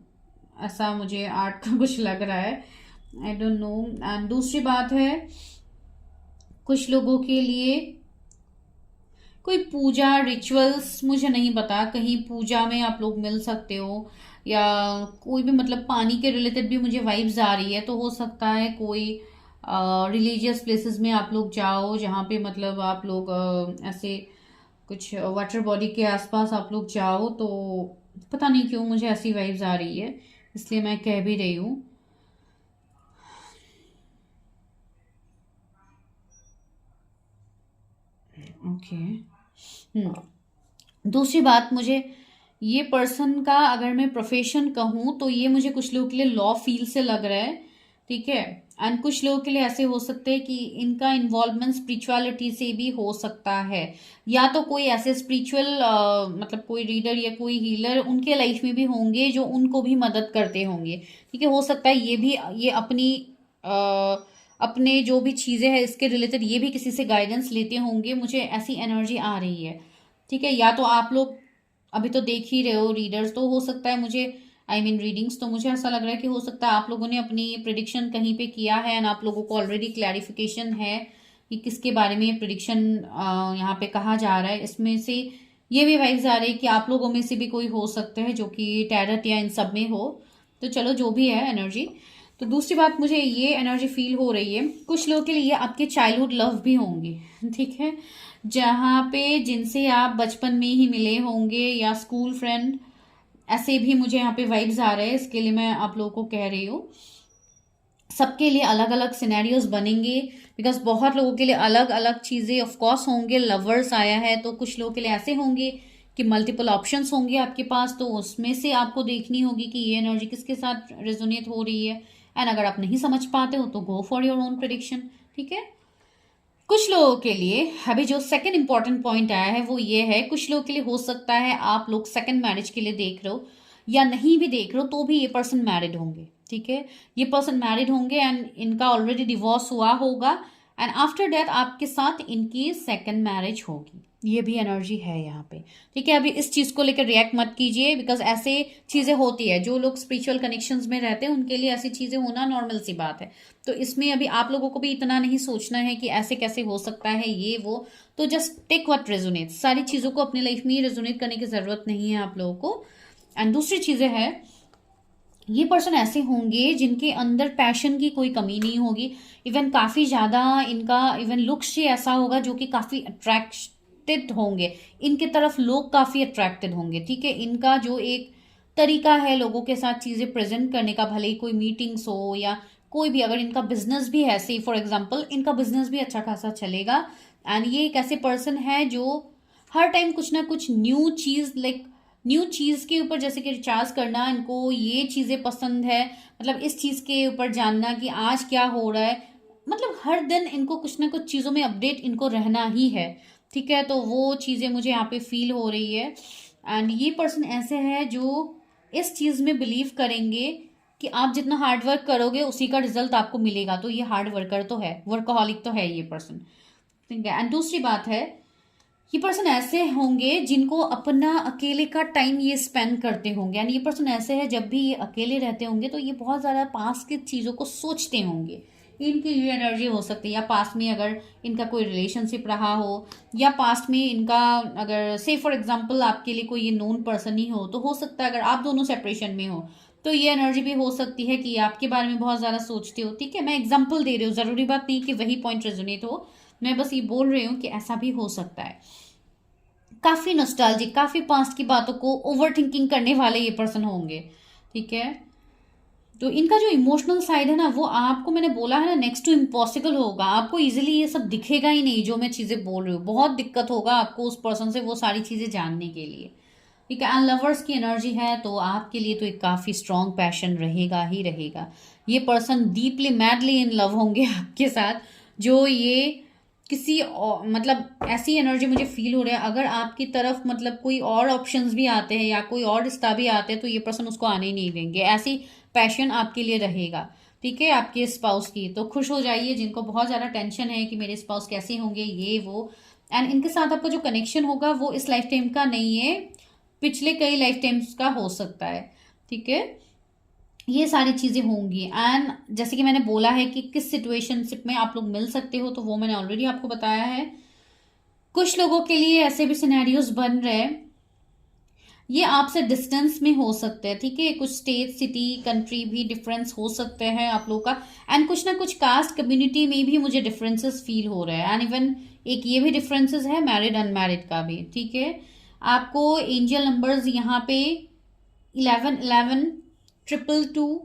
ऐसा मुझे आर्ट का कुछ लग रहा है, आई डोंट नो। एंड दूसरी बात है, कुछ लोगों के लिए कोई पूजा रिचुअल्स, मुझे नहीं पता, कहीं पूजा में आप लोग मिल सकते हो, या कोई भी मतलब पानी के रिलेटेड भी मुझे वाइब्स आ रही है, तो हो सकता है कोई रिलीजियस प्लेसेस में आप लोग जाओ, जहाँ पे मतलब आप लोग ऐसे कुछ वाटर बॉडी के आसपास आप लोग जाओ, तो पता नहीं क्यों मुझे ऐसी वाइब्स आ रही है, इसलिए मैं कह भी रही हूँ। ओके। दूसरी बात, मुझे ये पर्सन का अगर मैं प्रोफेशन कहूँ तो ये मुझे कुछ लोगों के लिए लॉ फील्ड से लग रहा है, ठीक है। एंड कुछ लोगों के लिए ऐसे हो सकते हैं कि इनका इन्वॉल्वमेंट स्पिरिचुअलिटी से भी हो सकता है, या तो कोई ऐसे स्पिरिचुअल मतलब कोई रीडर या कोई हीलर उनके लाइफ में भी होंगे जो उनको भी मदद करते होंगे, ठीक है। हो सकता है ये भी ये अपनी अपने जो भी चीज़ें हैं इसके रिलेटेड ये भी किसी से गाइडेंस लेते होंगे, मुझे ऐसी एनर्जी आ रही है, ठीक है। या तो आप लोग अभी तो देख ही रहे हो रीडर्स, तो हो सकता है मुझे रीडिंग्स, तो मुझे ऐसा लग रहा है कि हो सकता है आप लोगों ने अपनी प्रिडिक्शन कहीं पे किया है, एंड आप लोगों को ऑलरेडी क्लैरिफिकेशन है कि किसके बारे में प्रिडिक्शन यहाँ पे कहा जा रहा है। इसमें से ये भी वाइब्स आ रही है कि आप लोगों में से भी कोई हो सकते हैं जो कि टैरट या इन सब में हो, तो चलो जो भी है एनर्जी। तो दूसरी बात, मुझे ये एनर्जी फील हो रही है, कुछ लोगों के लिए आपके चाइल्डहुड लव भी होंगे, ठीक है, जहाँ पे जिनसे आप बचपन में ही मिले होंगे, या स्कूल फ्रेंड, ऐसे भी मुझे यहाँ पे वाइब्स आ रहे हैं, इसके लिए मैं आप लोगों को कह रही हूँ। सबके लिए अलग अलग सिनेरियोज बनेंगे, बिकॉज बहुत लोगों के लिए अलग अलग चीज़ें ऑफकोर्स होंगे। लवर्स आया है तो कुछ लोगों के लिए ऐसे होंगे कि मल्टीपल ऑप्शंस होंगे आपके पास, तो उसमें से आपको देखनी होगी कि ये एनर्जी किसके साथ रेजोनेट हो रही है, एंड अगर आप नहीं समझ पाते हो तो go for your own prediction, ठीक है। कुछ लोगों के लिए अभी जो सेकंड इंपॉर्टेंट पॉइंट आया है वो ये है, कुछ लोगों के लिए हो सकता है आप लोग सेकंड मैरिज के लिए देख रहे हो, या नहीं भी देख रहे हो तो भी ये पर्सन मैरिड होंगे, ठीक है। ये पर्सन मैरिड होंगे एंड इनका ऑलरेडी डिवोर्स हुआ होगा, एंड आफ्टर डेथ आपके साथ इनकी सेकंड मैरिज होगी, ये भी एनर्जी है यहाँ पे, ठीक है। अभी इस चीज को लेकर रिएक्ट मत कीजिए, बिकॉज ऐसे चीजें होती है, जो लोग स्पिरिचुअल कनेक्शंस में रहते हैं उनके लिए ऐसी चीजें होना नॉर्मल सी बात है। तो इसमें अभी आप लोगों को भी इतना नहीं सोचना है कि ऐसे कैसे हो सकता है ये वो, तो जस्ट टेक व्हाट रेजोनेट, सारी चीजों को अपनी लाइफ में ही रेजोनेट करने की जरूरत नहीं है आप लोगों को। एंड दूसरी चीजें है, ये पर्सन ऐसे होंगे जिनके अंदर पैशन की कोई कमी नहीं होगी, इवन काफी ज्यादा इनका इवन लुक्स से ऐसा होगा जो कि काफी अट्रैक्टेड होंगे, इनके तरफ लोग काफी अट्रैक्टेड होंगे, ठीक है। इनका जो एक तरीका है लोगों के साथ चीजें प्रेजेंट करने का, भले ही कोई मीटिंग्स हो या कोई भी, अगर इनका बिजनेस भी है, से फॉर एग्जांपल इनका बिजनेस भी अच्छा खासा चलेगा। एंड ये एक ऐसे पर्सन है जो हर टाइम कुछ ना कुछ न्यू चीज, लाइक न्यू चीज के ऊपर, जैसे कि रिचार्ज करना, इनको ये चीजें पसंद है, मतलब इस चीज के ऊपर जानना कि आज क्या हो रहा है, मतलब हर दिन इनको कुछ ना कुछ चीजों में अपडेट इनको रहना ही है। ठीक है, तो वो चीजें मुझे यहाँ पे फील हो रही है। एंड ये पर्सन ऐसे है जो इस चीज में बिलीव करेंगे कि आप जितना हार्ड वर्क करोगे उसी का रिजल्ट आपको मिलेगा। तो ये हार्ड वर्कर तो है, वर्कaholic तो है ये पर्सन। ठीक है। एंड दूसरी बात है, ये पर्सन ऐसे होंगे जिनको अपना अकेले का टाइम ये स्पेंड करते होंगे। यानी ये पर्सन ऐसे है, जब भी ये अकेले रहते होंगे तो ये बहुत ज्यादा पास की चीजों को सोचते होंगे। इनकी ये एनर्जी हो सकती है, या पास्ट में अगर इनका कोई रिलेशनशिप रहा हो, या पास्ट में इनका अगर से फॉर एग्जांपल आपके लिए कोई ये नोन पर्सन ही हो, तो हो सकता है अगर आप दोनों सेपरेशन में हो तो ये एनर्जी भी हो सकती है कि आपके बारे में बहुत ज्यादा सोचते हो। ठीक है, मैं एग्जाम्पल दे रही हूँ, जरूरी बात नहीं कि वही पॉइंट रेजोनेट हो, मैं बस ये बोल रही हूँ कि ऐसा भी हो सकता है। काफी नॉस्टैल्जिक, काफी पास्ट की बातों को ओवर थिंकिंग करने वाले ये पर्सन होंगे। ठीक है, तो इनका जो इमोशनल साइड है ना, वो आपको मैंने बोला है ना, नेक्स्ट टू इम्पॉसिबल होगा। आपको इजीली ये सब दिखेगा ही नहीं जो मैं चीजें बोल रही हूँ, बहुत दिक्कत होगा आपको उस पर्सन से वो सारी चीजें जानने के लिए। ठीक है, एंड लवर्स की एनर्जी है तो आपके लिए तो एक काफी स्ट्रॉन्ग पैशन रहेगा ही रहेगा। ये person deeply madly in love होंगे आपके साथ। जो ये किसी मतलब ऐसी एनर्जी मुझे फील हो रहा है, अगर आपकी तरफ मतलब कोई और ऑप्शंस भी आते हैं या कोई और रिश्ता भी आते हैं तो ये पर्सन उसको आने ही नहीं देंगे। ऐसी पैशन आपके लिए रहेगा। ठीक है, आपके स्पाउस की तो खुश हो जाइए, जिनको बहुत ज्यादा टेंशन है कि मेरे स्पाउस कैसे होंगे ये वो। एंड इनके साथ आपका जो कनेक्शन होगा वो इस लाइफ टाइम का नहीं है, पिछले कई लाइफ टाइम्स का हो सकता है। ठीक है, ये सारी चीजें होंगी। एंड जैसे कि मैंने बोला है कि किस सिचुएशनशिप में आप लोग मिल सकते हो, तो वो मैंने ऑलरेडी आपको बताया है। कुछ लोगों के लिए ऐसे भी सिनेरियोज बन रहे हैं, ये आपसे डिस्टेंस में हो सकते हैं। ठीक है, कुछ स्टेट, सिटी, कंट्री भी डिफरेंस हो सकते हैं आप लोगों का। एंड कुछ ना कुछ कास्ट कम्युनिटी में भी मुझे डिफरेंसेस फील हो रहे हैं। एंड इवन एक ये भी डिफरेंसेस है मैरिड अनमैरिड का भी। ठीक है, आपको एंजल नंबर्स यहाँ पे 11 11 222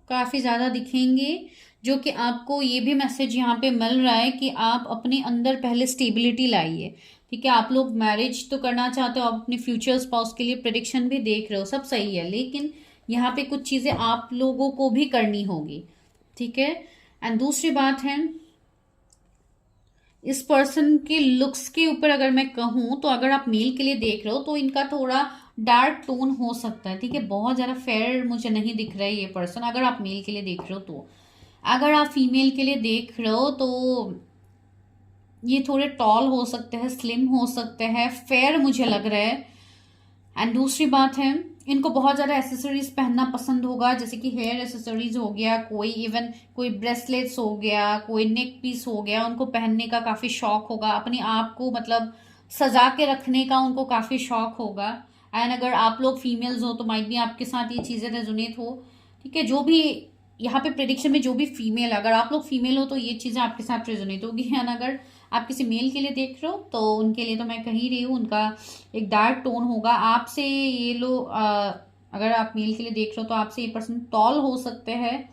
काफी ज्यादा दिखेंगे, जो कि आपको ये भी मैसेज यहाँ पे मिल रहा है कि आप अपने अंदर पहले स्टेबिलिटी लाइए। ठीक है, आप लोग मैरिज तो करना चाहते हो, आप अपने फ्यूचर स्पाउस के लिए प्रेडिक्शन भी देख रहे हो, सब सही है, लेकिन यहाँ पे कुछ चीजें आप लोगों को भी करनी होगी। ठीक है, एंड दूसरी बात है, इस पर्सन के लुक्स के ऊपर अगर मैं कहूं तो अगर आप मेल के लिए देख रहे हो तो इनका थोड़ा डार्क टोन हो सकता है। ठीक है, बहुत ज्यादा फेयर मुझे नहीं दिख रहा है ये पर्सन, अगर आप मेल के लिए देख रहे हो तो। अगर आप फीमेल के लिए देख रहे हो तो ये थोड़े टॉल हो सकते हैं, स्लिम हो सकते हैं, फेयर मुझे लग रहा है। एंड दूसरी बात है, इनको बहुत ज्यादा एसेसरीज पहनना पसंद होगा, जैसे कि हेयर एसेसरीज हो गया, कोई इवन कोई ब्रेसलेट्स हो गया, कोई नेक पीस हो गया, उनको पहनने का काफी शौक होगा। अपने आप को मतलब सजा के रखने का उनको काफी शौक होगा। एंड अगर आप लोग फीमेल्स हो तो माइट भी आपके साथ ये चीजें रेजोनेट हो। ठीक है, जो भी यहाँ पे प्रेडिक्शन में जो भी फीमेल, अगर आप लोग फीमेल हो तो ये चीजें आपके साथ रेजोनेट होगी। एंड अगर आप किसी मेल के लिए देख रहे हो तो उनके लिए तो मैं कह ही रही हूँ, उनका एक डार्क टोन होगा। आपसे ये लोग अगर आप मेल के लिए देख रहे हो तो आपसे ये पर्सन टॉल हो सकते हैं।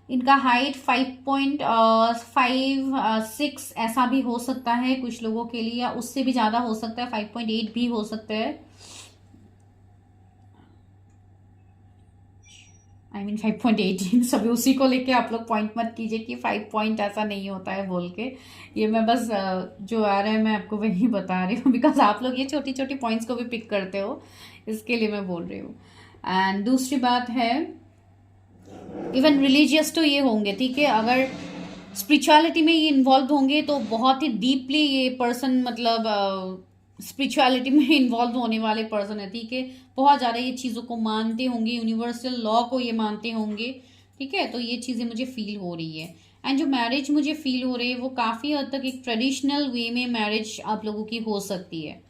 इनका हाइट 5.56 ऐसा भी हो सकता है कुछ लोगों के लिए, या उससे भी ज्यादा हो सकता है, 5.8 भी हो सकते हैं। आई मीन 5.18, सभी उसी को लेके आप लोग पॉइंट मत कीजिए कि 5 पॉइंट ऐसा नहीं होता है बोल के। ये मैं बस जो आ रहा है मैं आपको वही बता रही हूँ, बिकॉज आप लोग ये छोटी छोटी पॉइंट्स को भी पिक करते हो, इसके लिए मैं बोल रही हूँ। एंड दूसरी बात है, इवन रिलीजियस तो ये होंगे। ठीक है, अगर स्पिरिचुअलिटी में ये इन्वॉल्व होंगे तो बहुत ही डीपली ये पर्सन मतलब स्पिरिचुअलिटी में इन्वॉल्व होने वाले पर्सन है। ठीक है, बहुत ज्यादा ये चीजों को मानते होंगे, यूनिवर्सल लॉ को ये मानते होंगे। ठीक है, तो ये चीजें मुझे फील हो रही है। एंड जो मैरिज मुझे फील हो रही है वो काफी हद तक एक ट्रेडिशनल वे में मैरिज आप लोगों की हो सकती है।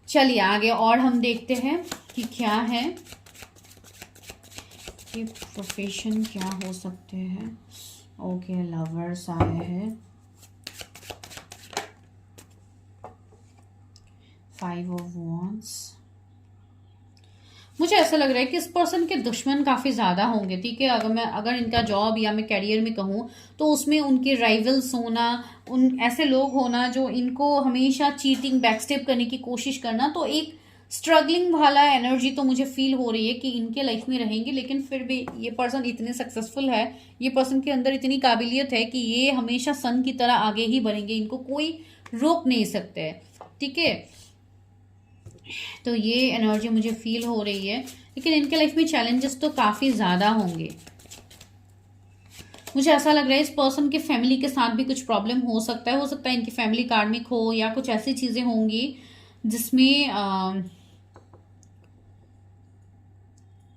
चलिए आगे और हम देखते हैं कि क्या है, कि प्रोफेशन क्या हो सकते हैं। ओके, लवर्स आए हैं, 5 of Wands, मुझे ऐसा लग रहा है कि इस पर्सन के दुश्मन काफी ज्यादा होंगे, ठीक है। अगर इनका जॉब या मैं करियर में कहूँ तो उसमें उनके राइवल्स होना, उन ऐसे लोग होना जो इनको हमेशा चीटिंग बैकस्टेप करने की कोशिश करना, तो एक स्ट्रगलिंग वाला एनर्जी तो मुझे फील हो रही है कि इनके लाइफ में रहेंगे। लेकिन फिर भी ये पर्सन इतने सक्सेसफुल है, ये पर्सन के अंदर इतनी काबिलियत है कि ये हमेशा सन की तरह आगे ही बढ़ेंगे, इनको कोई रोक नहीं सकते, ठीक है। तो ये एनर्जी मुझे फील हो रही है। लेकिन इनके लाइफ में चैलेंजेस तो काफी ज्यादा होंगे। मुझे ऐसा लग रहा है इस पर्सन के फैमिली के साथ भी कुछ प्रॉब्लम हो सकता है इनकी फैमिली कार्मिक हो, या कुछ ऐसी चीजें होंगी जिसमें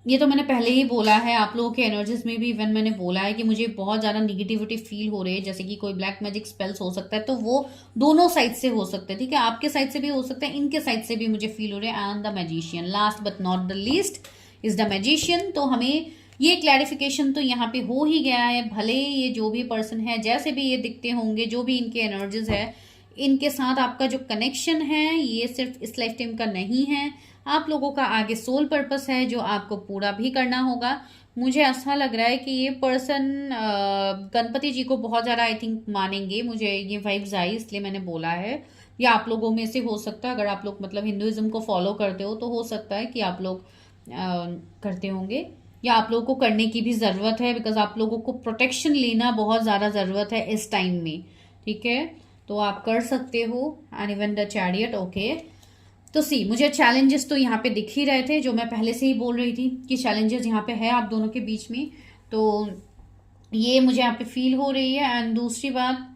ये तो मैंने पहले ही बोला है, आप लोगों के एनर्जीज में भी इवन मैंने बोला है कि मुझे बहुत ज्यादा निगेटिविटी फील हो रही है, जैसे कि कोई ब्लैक मैजिक स्पेल्स हो सकता है, तो वो दोनों साइड से हो सकते हैं, ठीक है। आपके साइड से भी हो सकता है, इनके साइड से भी मुझे फील हो रहा है। And the magician, last but not the least is the magician. तो हमें ये क्लैरिफिकेशन तो यहाँ पे हो ही गया है, भले ये जो भी पर्सन है, जैसे भी ये दिखते होंगे, जो भी इनके एनर्जीज है, इनके साथ आपका जो कनेक्शन है ये सिर्फ इस लाइफ टाइम का नहीं है। आप लोगों का आगे सोल पर्पस है जो आपको पूरा भी करना होगा। मुझे ऐसा लग रहा है कि ये पर्सन गणपति जी को बहुत ज़्यादा आई थिंक मानेंगे, मुझे ये वाइब्स आई, इसलिए मैंने बोला है। या आप लोगों में से हो सकता है, अगर आप लोग मतलब हिंदुइज्म को फॉलो करते हो तो हो सकता है कि आप लोग करते होंगे, या आप लोगों को करने की भी ज़रूरत है, बिकॉज आप लोगों को प्रोटेक्शन लेना बहुत ज़्यादा ज़रूरत है इस टाइम में, ठीक है। तो आप कर सकते हो। And even the chariot, okay. तो सी, मुझे चैलेंजेस तो यहाँ पे दिख ही रहे थे, जो मैं पहले से ही बोल रही थी कि चैलेंजेस यहाँ पे है आप दोनों के बीच में, तो ये मुझे यहाँ पे फील हो रही है। एंड दूसरी बात,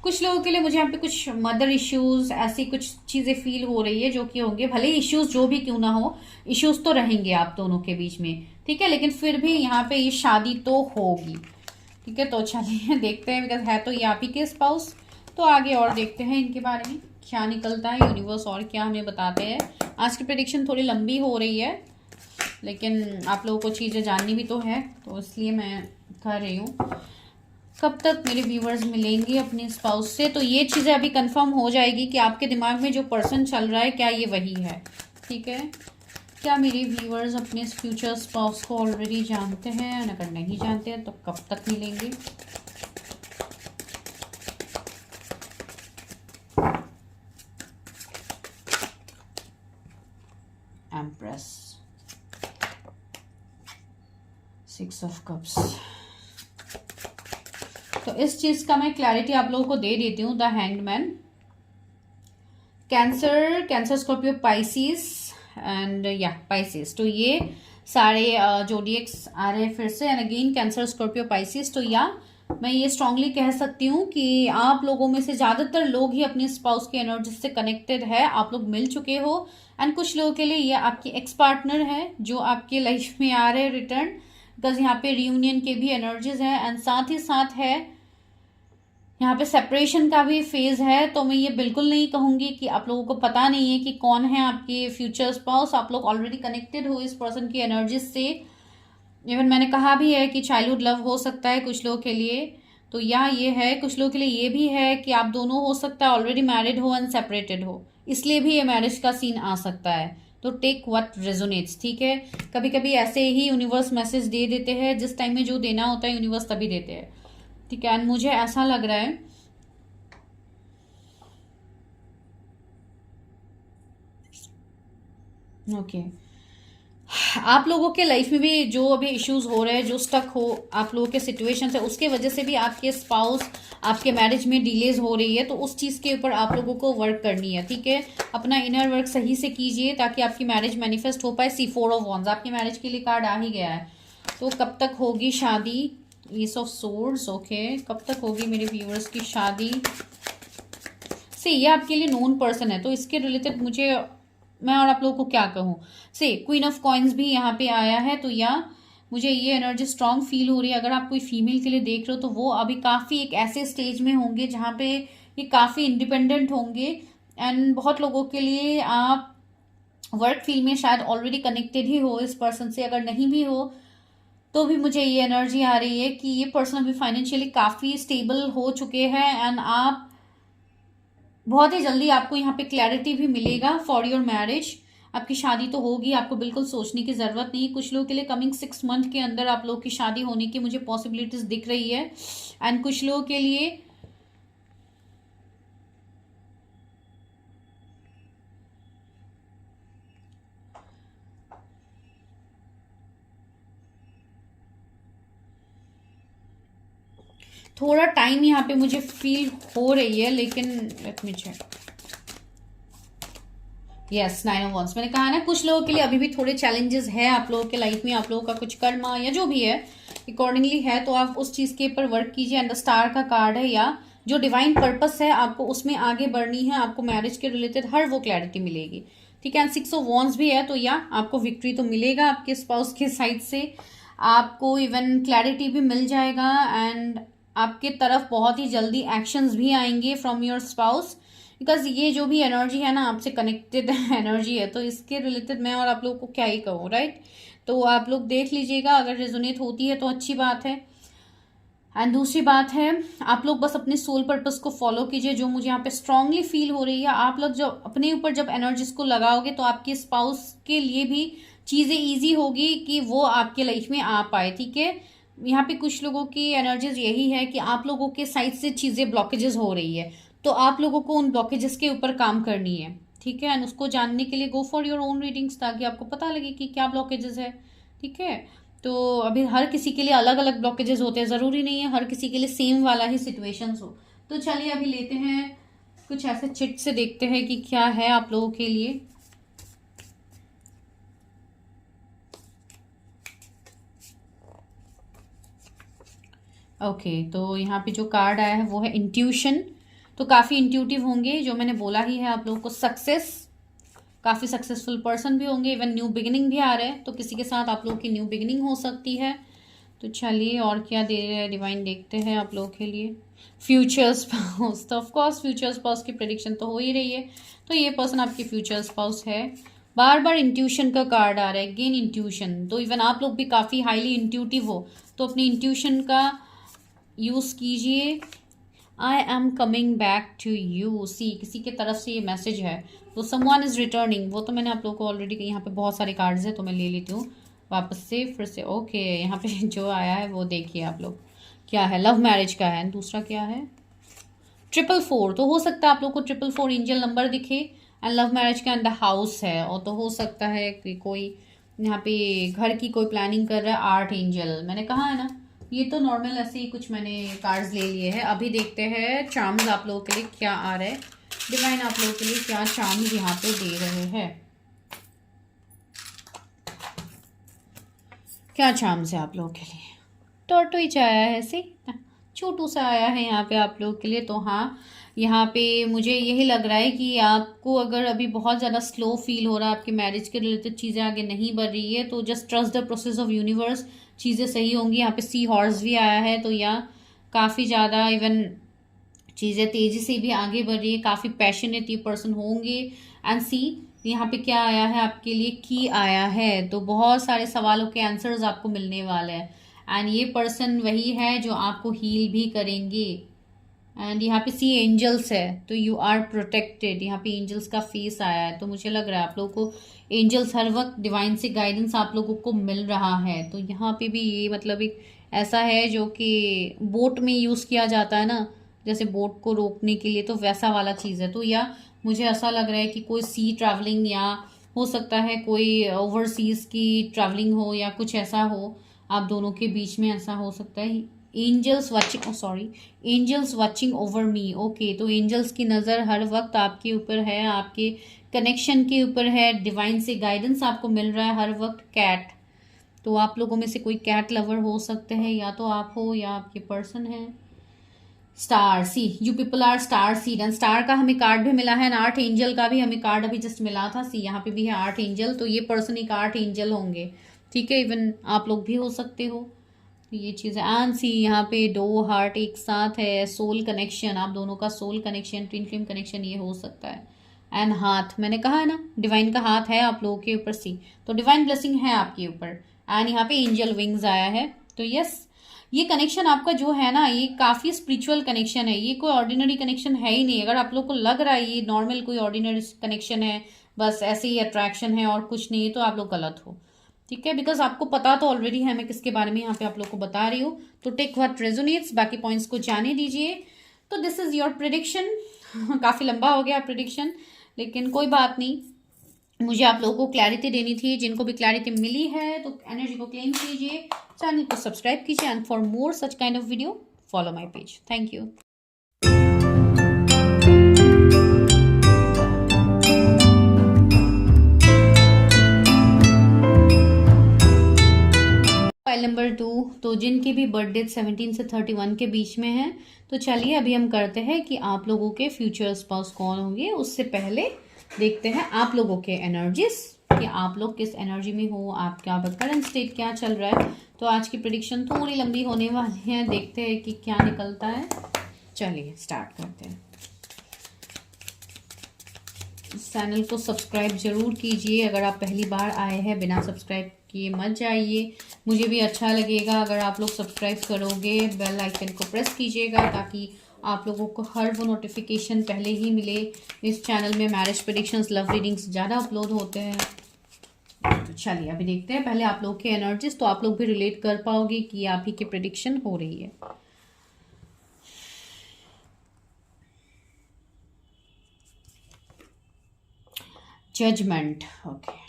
कुछ लोगों के लिए मुझे यहाँ पे कुछ मदर इश्यूज, ऐसी कुछ चीजें फील हो रही है जो कि होंगे, भले इश्यूज जो भी क्यों ना हो, इश्यूज तो रहेंगे आप दोनों के बीच में, ठीक है। लेकिन फिर भी यहाँ पे ये शादी तो होगी, ठीक है। तो चलिए देखते हैं, बिकॉज है तो ये आप ही के स्पाउस। तो आगे और देखते हैं इनके बारे में क्या निकलता है, यूनिवर्स और क्या हमें बताते हैं। आज की प्रेडिक्शन थोड़ी लंबी हो रही है, लेकिन आप लोगों को चीज़ें जाननी भी तो है, तो इसलिए मैं कर रही हूँ। कब तक मेरे व्यूवर्स मिलेंगे अपने स्पाउस से, तो ये चीज़ें अभी कंफर्म हो जाएगी कि आपके दिमाग में जो पर्सन चल रहा है क्या ये वही है, ठीक है। क्या मेरे व्यूवर्स अपने फ्यूचर स्पाउस को ऑलरेडी जानते हैं, और अगर नहीं जानते हैं तो कब तक मिलेंगे। Empress, 6 of cups. तो इस चीज का मैं क्लैरिटी आप लोगों को दे देती हूँ। The hangman, cancer, Scorpio, Pisces and या पाइसिस, तो ये सारे जोडिएक्स आ रहे हैं फिर से। And again cancer, Scorpio, Pisces. तो या मैं ये स्ट्रांगली कह सकती हूँ कि आप लोगों में से ज्यादातर लोग ही अपने स्पाउस के एनर्जी से कनेक्टेड है, आप लोग मिल चुके हो। एंड कुछ लोगों के लिए ये आपकी एक्स पार्टनर है जो आपके लाइफ में आ रहे हैं रिटर्न, बिकॉज यहाँ पे रियूनियन के भी एनर्जीज है। एंड साथ ही साथ है यहाँ पे सेपरेशन का भी फेज है। तो मैं ये बिल्कुल नहीं कहूंगी कि आप लोगों को पता नहीं है कि कौन है आपके फ्यूचर स्पाउस, आप लोग ऑलरेडी कनेक्टेड हो इस पर्सन की एनर्जी से। इवन मैंने कहा भी है कि चाइल्डहुड लव हो सकता है कुछ लोगों के लिए, तो या ये है कुछ लोगों के लिए ये भी है कि आप दोनों हो सकता है ऑलरेडी मैरिड हो एंड सेपरेटेड हो, इसलिए भी ये मैरिज का सीन आ सकता है। तो टेक व्हाट रेजोनेट्स, ठीक है। कभी कभी ऐसे ही यूनिवर्स मैसेज दे देते हैं, जिस टाइम में जो देना होता है यूनिवर्स तभी देते हैं, ठीक है। एंड मुझे ऐसा लग रहा है ओके आप लोगों के लाइफ में भी जो अभी इश्यूज हो रहे हैं, जो स्टक हो आप लोगों के सिचुएशन है, उसके वजह से भी आपके स्पाउस, आपके मैरिज में डिलेज हो रही है, तो उस चीज के ऊपर आप लोगों को वर्क करनी है, ठीक है। अपना इनर वर्क सही से कीजिए ताकि आपकी मैरिज मैनिफेस्ट हो पाए। C4 ऑफ वॉन्ड्स, आपकी मैरिज के लिए कार्ड आ ही गया है। तो कब तक होगी शादी, एस ऑफ सोर्ड्स, ओके। कब तक होगी मेरे व्यूअर्स की शादी से, ये आपके लिए नोन पर्सन है, तो इसके रिलेटेड मुझे, मैं और आप लोगों को क्या कहूँ से, क्वीन ऑफ कॉइन्स भी यहाँ पे आया है। तो या मुझे ये एनर्जी स्ट्रांग फील हो रही है। अगर आप कोई फीमेल के लिए देख रहे हो तो वो अभी काफी एक ऐसे स्टेज में होंगे जहाँ पे ये काफी इंडिपेंडेंट होंगे। एंड बहुत लोगों के लिए आप वर्क फील्ड में शायद ऑलरेडी कनेक्टेड ही हो इस पर्सन से, अगर नहीं भी हो तो भी मुझे ये एनर्जी आ रही है कि ये पर्सन अभी फाइनेंशियली काफी स्टेबल हो चुके हैं। एंड आप बहुत ही जल्दी आपको यहाँ पे क्लैरिटी भी मिलेगा फॉर योर मैरिज। आपकी शादी तो होगी, आपको बिल्कुल सोचने की जरूरत नहीं। कुछ लोगों के लिए कमिंग 6 मंथ के अंदर आप लोग की शादी होने की मुझे पॉसिबिलिटीज दिख रही है। एंड कुछ लोगों के लिए थोड़ा टाइम यहाँ पे मुझे फील हो रही है, लेकिन let me check. Yes, 9 of wands. मैंने कहा ना कुछ लोगों के लिए अभी भी थोड़े चैलेंजेस है आप लोगों के लाइफ में, आप लोगों का कुछ कर्मा या जो भी है अकॉर्डिंगली है, तो आप उस चीज के ऊपर वर्क कीजिए। एंड द स्टार का कार्ड है, या जो डिवाइन पर्पस है आपको उसमें आगे बढ़नी है, आपको मैरिज के रिलेटेड हर वो क्लैरिटी मिलेगी। ठीक है। एंड 6 ऑफ वांड्स भी है, तो या आपको विक्ट्री तो मिलेगा आपके स्पाउस के साइड से, आपको इवन क्लैरिटी भी मिल जाएगा। एंड आपके तरफ बहुत ही जल्दी एक्शंस भी आएंगे फ्रॉम योर स्पाउस, बिकॉज ये जो भी एनर्जी है ना आपसे कनेक्टेड एनर्जी है, तो इसके रिलेटेड मैं और आप लोगों को क्या ही कहूँ, राइट। तो आप लोग देख लीजिएगा, अगर रेजोनेट होती है तो अच्छी बात है। एंड दूसरी बात है, आप लोग बस अपने सोल पर्पस को फॉलो कीजिए, जो मुझे यहाँ पे स्ट्रांगली फील हो रही है। आप लोग जब अपने ऊपर जब एनर्जीज को लगाओगे तो आपके स्पाउस के लिए भी चीजें ईजी होगी कि वो आपके लाइफ में आ पाए। ठीक है। यहाँ पे कुछ लोगों की एनर्जीज यही है कि आप लोगों के साइड से चीजें ब्लॉकेजेस हो रही है, तो आप लोगों को उन ब्लॉकेजेस के ऊपर काम करनी है। ठीक है। एंड उसको जानने के लिए go for your own readings, ताकि आपको पता लगे कि क्या ब्लॉकेजेस है। ठीक है। तो अभी हर किसी के लिए अलग अलग ब्लॉकेजेस होते हैं, जरूरी नहीं है हर किसी के लिए सेम वाला ही सिचुएशंस हो। तो चलिए अभी लेते हैं कुछ ऐसे चिट से, देखते हैं कि क्या है आप लोगों के लिए। ओके, तो यहाँ पे जो कार्ड आया है वो है इंट्यूशन। तो काफी इंट्यूटिव होंगे, जो मैंने बोला ही है आप लोगों को। सक्सेस, काफी सक्सेसफुल पर्सन भी होंगे। इवन न्यू बिगिनिंग भी आ रहा है, तो किसी के साथ आप लोगों की न्यू बिगिनिंग हो सकती है। तो चलिए और क्या दे रहे हैं डिवाइन, देखते हैं आप लोगों के लिए। फ्यूचर स्पाउस, तो ऑफकोर्स फ्यूचर स्पाउस की प्रेडिक्शन तो हो ही रही है, तो ये पर्सन आपकी फ्यूचर स्पाउस है। बार बार इंट्यूशन का कार्ड आ रहा है, गेन इंट्यूशन। तो इवन आप लोग भी काफी हाईली इंट्यूटिव हो, तो अपनी इंट्यूशन का यूज कीजिए। I am coming back to you, see किसी के तरफ से ये मैसेज है, तो समवन इज रिटर्निंग। वो तो मैंने आप लोगों को ऑलरेडी, यहाँ पे बहुत सारे कार्ड्स है तो मैं ले लेती हूँ वापस से फिर से। ओके, यहाँ पे जो आया है वो देखिए आप लोग, क्या है, लव मैरिज का है। दूसरा क्या है, 444। तो हो सकता है आप लोग को 444 एंजल नंबर दिखे। एंड लव मैरिज का द हाउस है, और तो हो सकता है कि कोई यहाँ पे घर की कोई प्लानिंग कर रहा है। आर्ट एंजल, मैंने कहा है ना, ये तो नॉर्मल ऐसे ही कुछ मैंने कार्ड्स ले लिए हैं। अभी देखते हैं चार्म्स आप लोगों के लिए क्या आ रहा है, डिवाइन आप लोगों के लिए क्या चार्म्स यहाँ पे दे रहे हैं, क्या चार्म्स है आप लोगों के लिए। टॉर्टोइज आया है, ऐसे छोटू सा आया है यहाँ पे आप लोगों के लिए। तो हाँ, यहाँ पे मुझे यही लग रहा है कि आपको अगर अभी बहुत ज़्यादा स्लो फील हो रहा है, आपकी मैरिज के रिलेटेड चीज़ें आगे नहीं बढ़ रही है, तो just trust the process of universe, चीज़ें सही होंगी। यहाँ पे सी हॉर्स भी आया है, तो यहाँ काफ़ी ज़्यादा इवन चीज़ें तेज़ी से भी आगे बढ़ रही है, काफ़ी पैशनेट ये पर्सन होंगे। एंड सी यहाँ पे क्या आया है आपके लिए, की आया है, तो बहुत सारे सवालों के आंसर्स आपको मिलने वाले हैं। एंड ये पर्सन वही है जो आपको हील भी करेंगे। एंड यहाँ पे सी एंजल्स है, तो यू आर प्रोटेक्टेड। यहाँ पे एंजल्स का फेस आया है, तो मुझे लग रहा है आप लोगों को एंजल्स हर वक्त डिवाइन से गाइडेंस आप लोगों को मिल रहा है। तो यहाँ पे भी ये मतलब एक ऐसा है जो कि बोट में यूज़ किया जाता है ना, जैसे बोट को रोकने के लिए, तो वैसा वाला चीज़ है। तो या मुझे ऐसा लग रहा है कि कोई सी ट्रैवलिंग, या हो सकता है कोई ओवरसीज की ट्रैवलिंग हो, या कुछ ऐसा हो आप दोनों के बीच में, ऐसा हो सकता है। Angels watching, sorry, angels watching over me. Okay, तो एंजल्स की नज़र हर वक्त आपके ऊपर है, आपके कनेक्शन के ऊपर है, डिवाइन से गाइडेंस आपको मिल रहा है हर वक्त। कैट, तो आप लोगों में से कोई कैट लवर हो सकते हैं, या तो आप हो या आपके पर्सन है। Star, see you people are star seed. And star का हमें कार्ड भी मिला है, आर्ट एंजल का भी हमें कार्ड अभी जस्ट मिला था। सी यहाँ पे भी है आर्ट एंजल, तो ये पर्सन एक आर्ट एंजल होंगे। ठीक है, इवन आप लोग भी हो सकते हो, ये चीज़ है। एंड सी यहाँ पे 2 हार्ट एक साथ है, सोल कनेक्शन, आप दोनों का soul connection, twin flame connection ये हो सकता है। एंड हाथ, मैंने कहा है ना डिवाइन का हाथ है आप लोगों के ऊपर। सी, तो डिवाइन ब्लेसिंग है आपके ऊपर। एंड यहाँ पे एंजल विंग्स आया है, तो यस, ये कनेक्शन आपका जो है ना, ये काफ़ी स्पिरिचुअल कनेक्शन है, ये कोई ऑर्डिनरी कनेक्शन है ही नहीं। अगर आप लोग को लग रहा है ये नॉर्मल कोई ऑर्डिनरी कनेक्शन है, बस ऐसे ही अट्रैक्शन है और कुछ नहीं है, तो आप लोग गलत हो। ठीक है, बिकॉज आपको पता तो ऑलरेडी है मैं किसके बारे में यहाँ पे आप लोग को बता रही हूँ। तो टेक व्हाट रेजोनेट्स, बाकी पॉइंट्स को जाने दीजिए। तो दिस इज योर प्रिडिक्शन। काफ़ी लंबा हो गया प्रिडिक्शन, लेकिन कोई बात नहीं, मुझे आप लोगों को क्लैरिटी देनी थी। जिनको भी क्लैरिटी मिली है तो एनर्जी को क्लेम कीजिए, चैनल को सब्सक्राइब कीजिए, and for more such kind of video follow my page. Thank you. File number 2, तो जिनकी भी बर्थडे 17 से 31 के बीच में है, तो चलिए अभी हम करते हैं कि आप लोगों के फ्यूचर स्पाउस कौन होंगे। उससे पहले देखते हैं आप लोगों के एनर्जीज, कि आप लोग किस एनर्जी में हो, आपका करंट स्टेट क्या चल रहा है। तो आज की प्रेडिक्शन थोड़ी लंबी होने वाली है, देखते हैं कि क्या निकलता है। चलिए स्टार्ट करते हैं। चैनल को सब्सक्राइब जरूर कीजिए, अगर आप पहली बार आए हैं बिना सब्सक्राइब किए मत जाइए। मुझे भी अच्छा लगेगा अगर आप लोग सब्सक्राइब करोगे, बेल आइकन को प्रेस कीजिएगा ताकि आप लोगों को हर वो नोटिफिकेशन पहले ही मिले। इस चैनल में मैरिज प्रेडिक्शंस, लव रीडिंग्स ज़्यादा अपलोड होते हैं। तो चलिए अभी देखते हैं पहले आप लोग के एनर्जीज, तो आप लोग भी रिलेट कर पाओगे कि आप ही की प्रेडिक्शन हो रही है। Judgement, okay.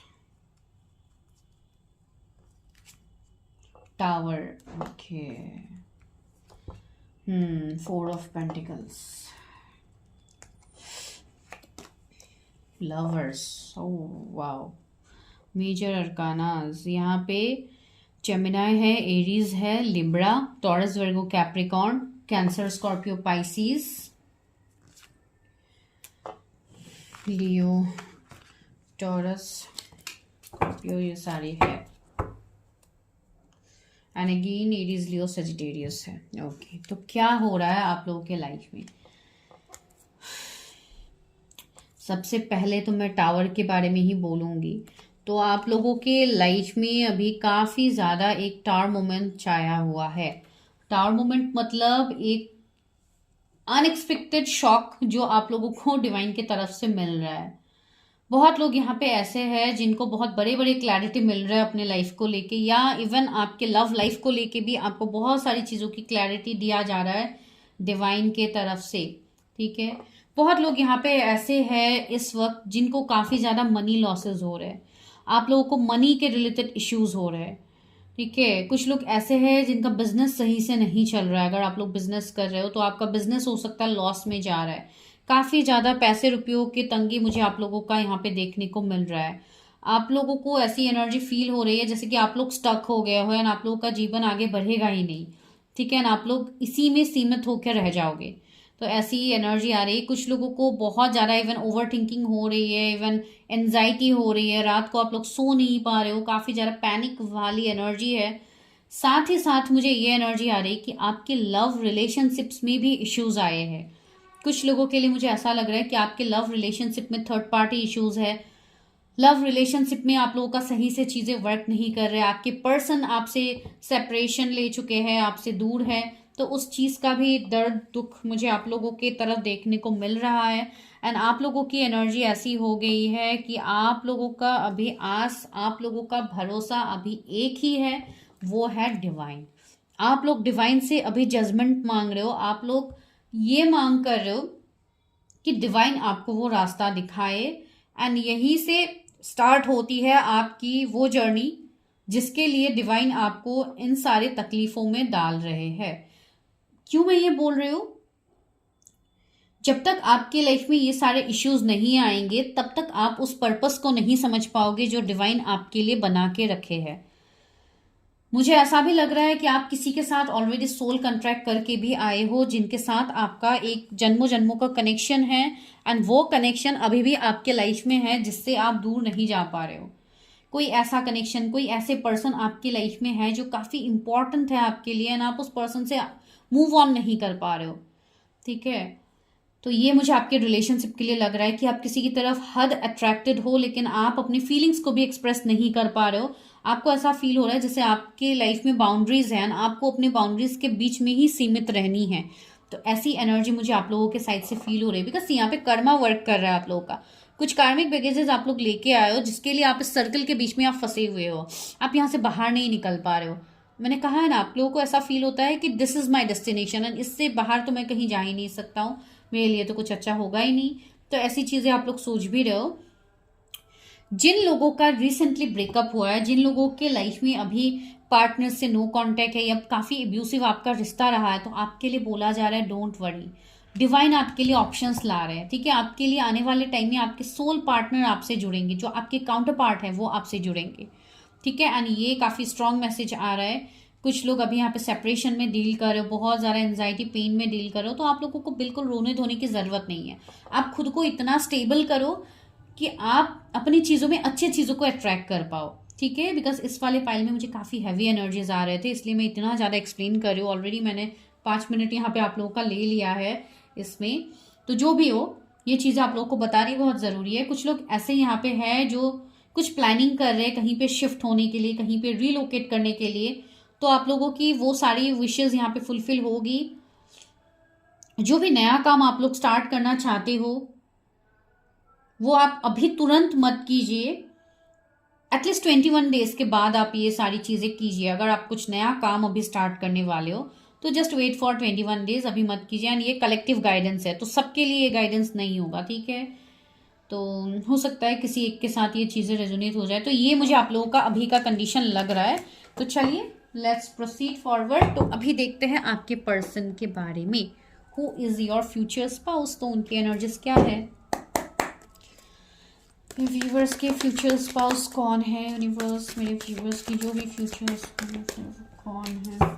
Tower, okay. 4 of pentacles, lovers, oh wow. Major arcana, यहाँ पे जेमिनाई है, एरीज है, Libra, Taurus, Virgo, Capricorn, Cancer, Scorpio, Pisces, Leo, Taurus, Scorpio, ये सारी है। And again Aries, Leo, Sagittarius है। ओके, तो क्या हो रहा है आप लोगों के लाइफ में। सबसे पहले तो मैं टावर के बारे में ही बोलूँगी। तो आप लोगों के लाइफ में अभी काफ़ी ज़्यादा एक टावर मोमेंट छाया हुआ है। टावर मोमेंट मतलब एक अनएक्सपेक्टेड शॉक जो आप लोगों को डिवाइन की तरफ से मिल रहा है। बहुत लोग यहाँ पे ऐसे हैं जिनको बहुत बड़े बड़े क्लैरिटी मिल रहा है अपने लाइफ को लेके, या इवन आपके लव लाइफ को लेके भी आपको बहुत सारी चीज़ों की क्लैरिटी दिया जा रहा है डिवाइन के तरफ से। ठीक है, बहुत लोग यहाँ पे ऐसे हैं इस वक्त जिनको काफ़ी ज़्यादा मनी लॉसेस हो रहे हैं, आप लोगों को मनी के रिलेटेड इश्यूज हो रहे हैं। ठीक है, कुछ लोग ऐसे हैं जिनका बिजनेस सही से नहीं चल रहा है। अगर आप लोग बिजनेस कर रहे हो तो आपका बिजनेस हो सकता है लॉस में जा रहा है। काफ़ी ज़्यादा पैसे रुपयों की तंगी मुझे आप लोगों का यहाँ पे देखने को मिल रहा है। आप लोगों को ऐसी एनर्जी फील हो रही है जैसे कि आप लोग स्टक हो गए हो एंड आप लोगों का जीवन आगे बढ़ेगा ही नहीं। ठीक है ना, आप लोग इसी में सीमित होकर रह जाओगे। तो ऐसी एनर्जी आ रही है। कुछ लोगों को बहुत ज़्यादा इवन ओवर थिंकिंग हो रही है, इवन एनजाइटी हो रही है, रात को आप लोग सो नहीं पा रहे हो, काफ़ी ज़्यादा पैनिक वाली एनर्जी है। साथ ही साथ मुझे ये एनर्जी आ रही है कि आपके लव रिलेशनशिप्स में भी इश्यूज आए हैं। कुछ लोगों के लिए मुझे ऐसा लग रहा है कि आपके लव रिलेशनशिप में थर्ड पार्टी इश्यूज है। लव रिलेशनशिप में आप लोगों का सही से चीज़ें वर्क नहीं कर रहे, आपके पर्सन आपसे सेपरेशन ले चुके हैं, आपसे दूर है। तो उस चीज़ का भी दर्द दुख मुझे आप लोगों के तरफ देखने को मिल रहा है। एंड आप लोगों की एनर्जी ऐसी हो गई है कि आप लोगों का अभी आप लोगों का भरोसा अभी एक ही है, वो है डिवाइन। आप लोग डिवाइन से अभी जजमेंट मांग रहे हो, आप लोग ये मांग कर रहे हो कि डिवाइन आपको वो रास्ता दिखाए। एंड यहीं से स्टार्ट होती है आपकी वो जर्नी जिसके लिए डिवाइन आपको इन सारे तकलीफों में डाल रहे हैं। क्यों मैं ये बोल रही हूं, जब तक आपके लाइफ में ये सारे इश्यूज नहीं आएंगे तब तक आप उस पर्पस को नहीं समझ पाओगे जो डिवाइन आपके लिए बना के रखे हैं। मुझे ऐसा भी लग रहा है कि आप किसी के साथ ऑलरेडी सोल कॉन्ट्रैक्ट करके भी आए हो, जिनके साथ आपका एक जन्मों जन्मों का कनेक्शन है। एंड वो कनेक्शन अभी भी आपके लाइफ में है जिससे आप दूर नहीं जा पा रहे हो। कोई ऐसा कनेक्शन, कोई ऐसे पर्सन आपकी लाइफ में है जो काफ़ी इंपॉर्टेंट है आपके लिए एंड आप उस पर्सन से मूव ऑन नहीं कर पा रहे हो। ठीक है, तो ये मुझे आपके रिलेशनशिप के लिए लग रहा है कि आप किसी की तरफ हद अट्रैक्टेड हो, लेकिन आप अपनी फीलिंग्स को भी एक्सप्रेस नहीं कर पा रहे हो। आपको ऐसा फील हो रहा है जैसे आपके लाइफ में बाउंड्रीज हैं, आपको अपने बाउंड्रीज के बीच में ही सीमित रहनी है। तो ऐसी एनर्जी मुझे आप लोगों के साइड से फील हो रही है, बिकॉज यहाँ पे कर्मा वर्क कर रहा है आप लोगों का। कुछ कार्मिक बैगेजेस आप लोग लेके आए हो, जिसके लिए आप इस सर्कल के बीच में आप फंसे हुए हो, आप यहाँ से बाहर नहीं निकल पा रहे हो। मैंने कहा है ना, आप लोगों को ऐसा फील होता है कि this is my destination and इससे बाहर तो मैं कहीं जा ही नहीं सकता हूँ, मेरे लिए तो कुछ अच्छा होगा ही नहीं। तो ऐसी चीजें आप लोग सोच भी रहे हो। जिन लोगों का रिसेंटली ब्रेकअप हुआ है, जिन लोगों के लाइफ में अभी पार्टनर से नो कांटेक्ट है या काफी एब्यूसिव आपका रिश्ता रहा है, तो आपके लिए बोला जा रहा है डोंट वरी, डिवाइन आपके लिए ऑप्शंस ला रहे हैं। ठीक है, आपके लिए आने वाले टाइम में आपके सोल पार्टनर आपसे जुड़ेंगे, जो आपके काउंटर पार्ट है वो आपसे जुड़ेंगे। ठीक है, एंड ये काफी स्ट्रॉन्ग मैसेज आ रहा है। कुछ लोग अभी यहाँ पे सेपरेशन में डील कर रहे हो, बहुत ज़्यादा एंजाइटी पेन में डील कर रहे हो, तो आप लोगों को बिल्कुल रोने धोने की ज़रूरत नहीं है। आप खुद को इतना स्टेबल करो कि आप अपनी चीज़ों में अच्छी चीज़ों को अट्रैक्ट कर पाओ। ठीक है, बिकॉज इस वाले फाइल में मुझे काफ़ी हैवी एनर्जीज आ रहे थे, इसलिए मैं इतना ज़्यादा एक्सप्लेन कर रही हूँ। ऑलरेडी मैंने 5 मिनट यहाँ पे आप लोगों का ले लिया है इसमें। तो जो भी हो, ये चीज़ें आप लोगों को बतानी बहुत ज़रूरी है। कुछ लोग ऐसे यहाँ पे है जो कुछ प्लानिंग कर रहे हैं कहीं पे शिफ्ट होने के लिए, कहीं पे रिलोकेट करने के लिए, तो आप लोगों की वो सारी विशेस यहाँ पे फुलफिल होगी। जो भी नया काम आप लोग स्टार्ट करना चाहते हो, वो आप अभी तुरंत मत कीजिए, एटलीस्ट 21 डेज के बाद आप ये सारी चीजें कीजिए। अगर आप कुछ नया काम अभी स्टार्ट करने वाले हो तो जस्ट वेट फॉर 21 डेज, अभी मत कीजिए। एंड ये कलेक्टिव गाइडेंस है, तो सबके लिए ये गाइडेंस नहीं होगा। ठीक है, तो हो सकता है किसी एक के साथ ये चीजें रेजोनेट हो जाए। तो ये मुझे आप लोगों का अभी का कंडीशन लग रहा है। तो चलिए लेट्स प्रोसीड फॉरवर्ड। तो अभी देखते हैं आपके पर्सन के बारे में, who is your future spouse, तो उनकी एनर्जीज क्या है। व्यूवर्स के फ्यूचर स्पाउस कौन है, यूनिवर्स मेरे व्यूवर्स की जो भी फ्यूचर कौन है।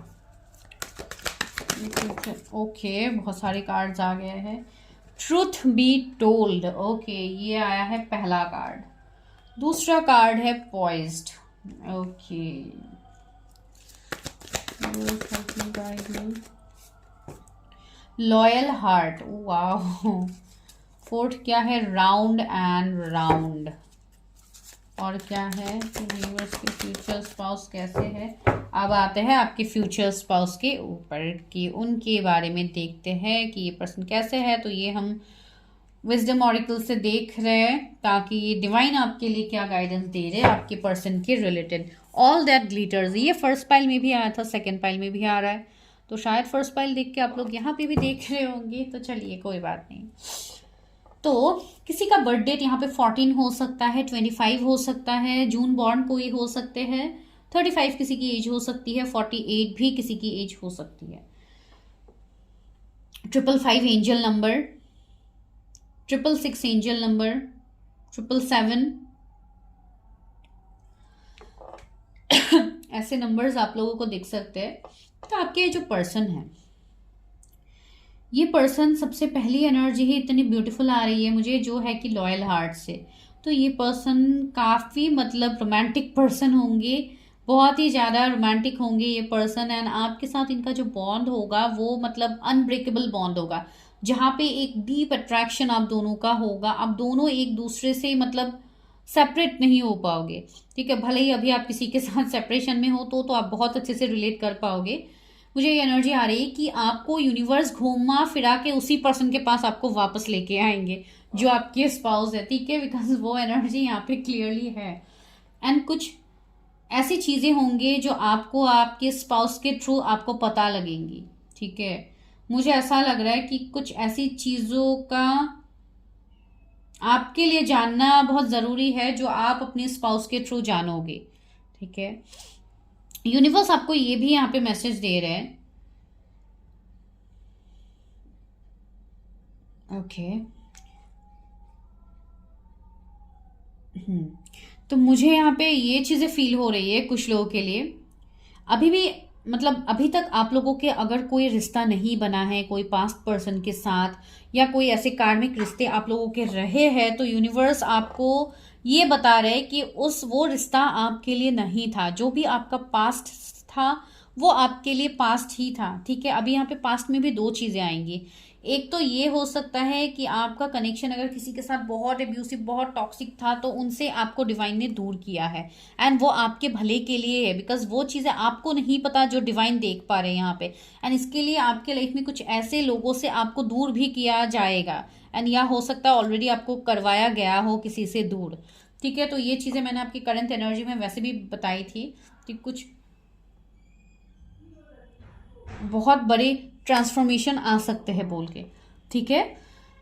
ओके, बहुत सारे कार्ड्स आ गए हैं। ट्रूथ बी टोल्ड, ओके, ये आया है पहला कार्ड। दूसरा कार्ड है poised, okay. Loyal heart, wow. Fourth क्या है, राउंड एंड राउंड। और क्या है, यूनिवर्स के फ्यूचर स्पाउस कैसे है। अब आते हैं आपके फ्यूचर स्पाउस के ऊपर कि उनके बारे में देखते हैं कि ये पर्सन कैसे है। तो ये हम विजडम ऑरिकल से देख रहे हैं, ताकि ये डिवाइन आपके लिए क्या गाइडेंस दे रहे हैं आपके पर्सन के रिलेटेड। ऑल दैट ग्लिटर्स, ये फर्स्ट पाइल में भी आया था, सेकेंड पाइल में भी आ रहा है, तो शायद फर्स्ट पाइल देख के आप लोग यहाँ पे भी देख रहे होंगे। तो चलिए कोई बात नहीं। तो किसी का बर्थ डेट यहाँ पे 14 हो सकता है, 25 हो सकता है, जून बॉर्न कोई हो सकते हैं, 35 किसी की एज हो सकती है, 48 भी किसी की एज हो सकती है। 555 एंजल नंबर, 666 एंजल नंबर, 777 ऐसे नंबर्स आप लोगों को दिख सकते हैं। तो आपके जो पर्सन है, ये पर्सन सबसे पहली एनर्जी ही इतनी ब्यूटीफुल आ रही है मुझे, जो है कि लॉयल हार्ट से। तो ये पर्सन काफ़ी मतलब रोमांटिक पर्सन होंगे, बहुत ही ज़्यादा रोमांटिक होंगे ये पर्सन। एंड आपके साथ इनका जो बॉन्ड होगा वो मतलब अनब्रेकेबल बॉन्ड होगा, जहाँ पे एक डीप अट्रैक्शन आप दोनों का होगा। आप दोनों एक दूसरे से मतलब सेपरेट नहीं हो पाओगे। ठीक है, भले ही अभी आप किसी के साथ सेपरेशन में हो तो आप बहुत अच्छे से रिलेट कर पाओगे। मुझे ये एनर्जी आ रही है कि आपको यूनिवर्स घूमा फिरा के उसी पर्सन के पास आपको वापस लेके आएंगे जो आपके स्पाउस है। ठीक है, बिकॉज वो एनर्जी यहाँ पे क्लियरली है। एंड कुछ ऐसी चीजें होंगी जो आपको आपके स्पाउस के थ्रू आपको पता लगेंगी। ठीक है, मुझे ऐसा लग रहा है कि कुछ ऐसी चीजों का आपके लिए जानना बहुत जरूरी है जो आप अपने स्पाउस के थ्रू जानोगे। ठीक है, यूनिवर्स आपको ये भी यहाँ पे मैसेज दे रहे हैं। ओके, तो मुझे यहाँ पे ये चीजें फील हो रही है कुछ लोगों के लिए। अभी भी मतलब अभी तक आप लोगों के अगर कोई रिश्ता नहीं बना है कोई पास्ट पर्सन के साथ, या कोई ऐसे कार्मिक रिश्ते आप लोगों के रहे हैं, तो यूनिवर्स आपको ये बता रहे हैं कि वो रिश्ता आपके लिए नहीं था। जो भी आपका पास्ट था वो आपके लिए पास्ट ही था। ठीक है, अभी यहाँ पे पास्ट में भी दो चीजें आएंगी। एक तो ये हो सकता है कि आपका कनेक्शन अगर किसी के साथ बहुत एब्यूसिव, बहुत टॉक्सिक था, तो उनसे आपको डिवाइन ने दूर किया है, एंड वो आपके भले के लिए है, बिकॉज वो चीज़ें आपको नहीं पता जो डिवाइन देख पा रहे हैं यहाँ पे। एंड इसके लिए आपके लाइफ में कुछ ऐसे लोगों से आपको दूर भी किया जाएगा, एंड या हो सकता है ऑलरेडी आपको करवाया गया हो किसी से दूर। ठीक है, तो ये चीज़ें मैंने आपकी करंट एनर्जी में वैसे भी बताई थी कि कुछ बहुत बड़े ट्रांसफॉर्मेशन आ सकते हैं बोल के। ठीक है,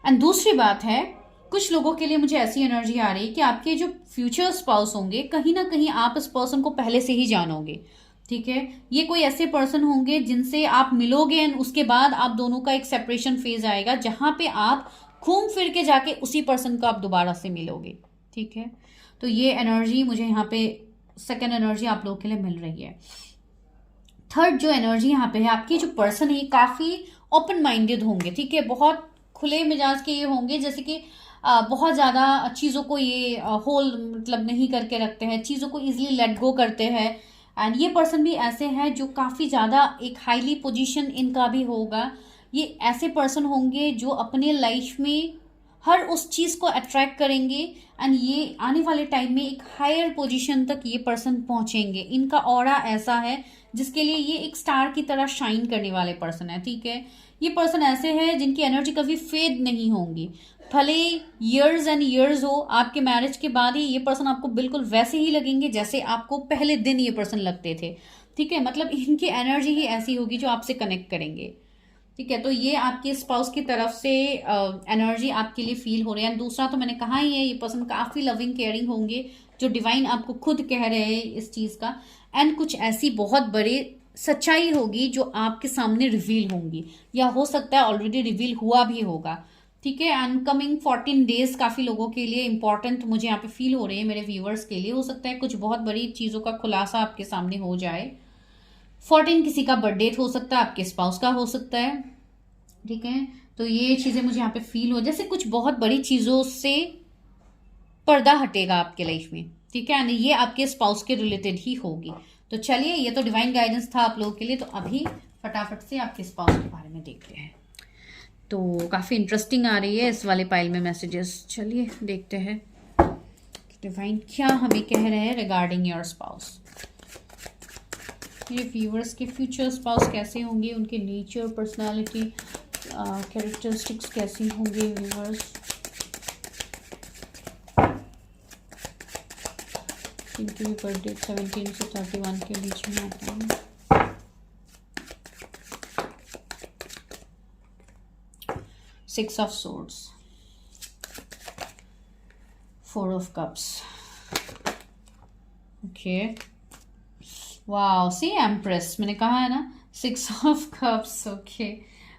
एंड दूसरी बात है, कुछ लोगों के लिए मुझे ऐसी एनर्जी आ रही है कि आपके जो फ्यूचर स्पाउस होंगे, कहीं ना कहीं आप इस पर्सन को पहले से ही जानोगे। ठीक है, ये कोई ऐसे पर्सन होंगे जिनसे आप मिलोगे एंड उसके बाद आप दोनों का एक सेपरेशन फेज आएगा, जहां पे आप घूम फिर के जाके उसी पर्सन को आप दोबारा से मिलोगे। ठीक है, तो ये एनर्जी मुझे यहाँ पे सेकेंड एनर्जी आप लोगों के लिए मिल रही है। थर्ड जो एनर्जी यहाँ पे है, आपकी जो पर्सन है काफी ओपन माइंडेड होंगे। ठीक है, बहुत खुले मिजाज के ये होंगे, जैसे कि बहुत ज्यादा चीजों को ये होल मतलब नहीं करके रखते हैं, चीजों को इजिली लेट गो करते हैं। एंड ये पर्सन भी ऐसे हैं जो काफी ज्यादा एक हाईली पोजीशन इनका भी होगा। ये ऐसे पर्सन होंगे जो अपने लाइफ में हर उस चीज को अट्रैक्ट करेंगे, एंड ये आने वाले टाइम में एक हायर पोजीशन तक ये पर्सन पहुंचेंगे। इनका ऑरा ऐसा है जिसके लिए ये एक स्टार की तरह शाइन करने वाले पर्सन है। ठीक है, ये पर्सन ऐसे हैं जिनकी एनर्जी कभी फेड नहीं होंगी, भले इयर्स एंड इयर्स हो, आपके मैरिज के बाद ही ये पर्सन आपको बिल्कुल वैसे ही लगेंगे जैसे आपको पहले दिन ये पर्सन लगते थे। ठीक है, मतलब इनकी एनर्जी ही ऐसी होगी जो आपसे कनेक्ट करेंगे। ठीक है, तो ये आपके स्पाउस की तरफ से एनर्जी आपके लिए फील हो रही है। दूसरा तो मैंने कहा ही है, ये पर्सन काफी लविंग केयरिंग होंगे, जो डिवाइन आपको खुद कह रहे हैं इस चीज का। एंड कुछ ऐसी बहुत बड़ी सच्चाई होगी जो आपके सामने रिवील होंगी, या हो सकता है ऑलरेडी रिवील हुआ भी होगा। ठीक है, एंड कमिंग 14 डेज काफी लोगों के लिए इंपॉर्टेंट मुझे यहाँ पे फील हो रहे हैं, मेरे व्यूअर्स के लिए। हो सकता है कुछ बहुत बड़ी चीजों का खुलासा आपके सामने हो जाए। 14 किसी का बर्थडे हो सकता है, आपके स्पाउस का हो सकता है। ठीक है, तो ये चीजें मुझे यहाँ पे फील हो, जैसे कुछ बहुत बड़ी चीजों से पर्दा हटेगा आपके लाइफ में। ठीक है, ये आपके स्पाउस के रिलेटेड ही होगी। तो चलिए, ये तो डिवाइन गाइडेंस था आप लोगों के लिए। तो अभी फटाफट से आपके स्पाउस के बारे में देखते हैं। तो काफी इंटरेस्टिंग आ रही है इस वाले पाइल में मैसेजेस। चलिए देखते हैं डिवाइन क्या हमें कह रहे हैं रिगार्डिंग योर स्पाउस। ये व्यूअर्स के फ्यूचर स्पाउस कैसे होंगे, उनके नेचर, पर्सनालिटी, कैरेक्टरिस्टिक्स कैसी होंगे व्यूअर्स। इनकी भी बर्थडे 17 से 31 के बीच में आता है। Six of Swords, Four of Cups. Okay. Wow, see Empress, मैंने कहा है ना, 6 of Cups. Okay.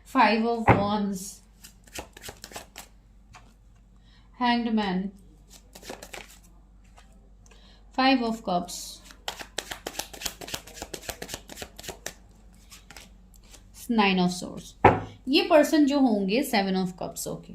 5 of Wands, Hanged Man, 5 of Cups, 9 of Swords. ये पर्सन जो होंगे 7 ऑफ कप्स। ओके,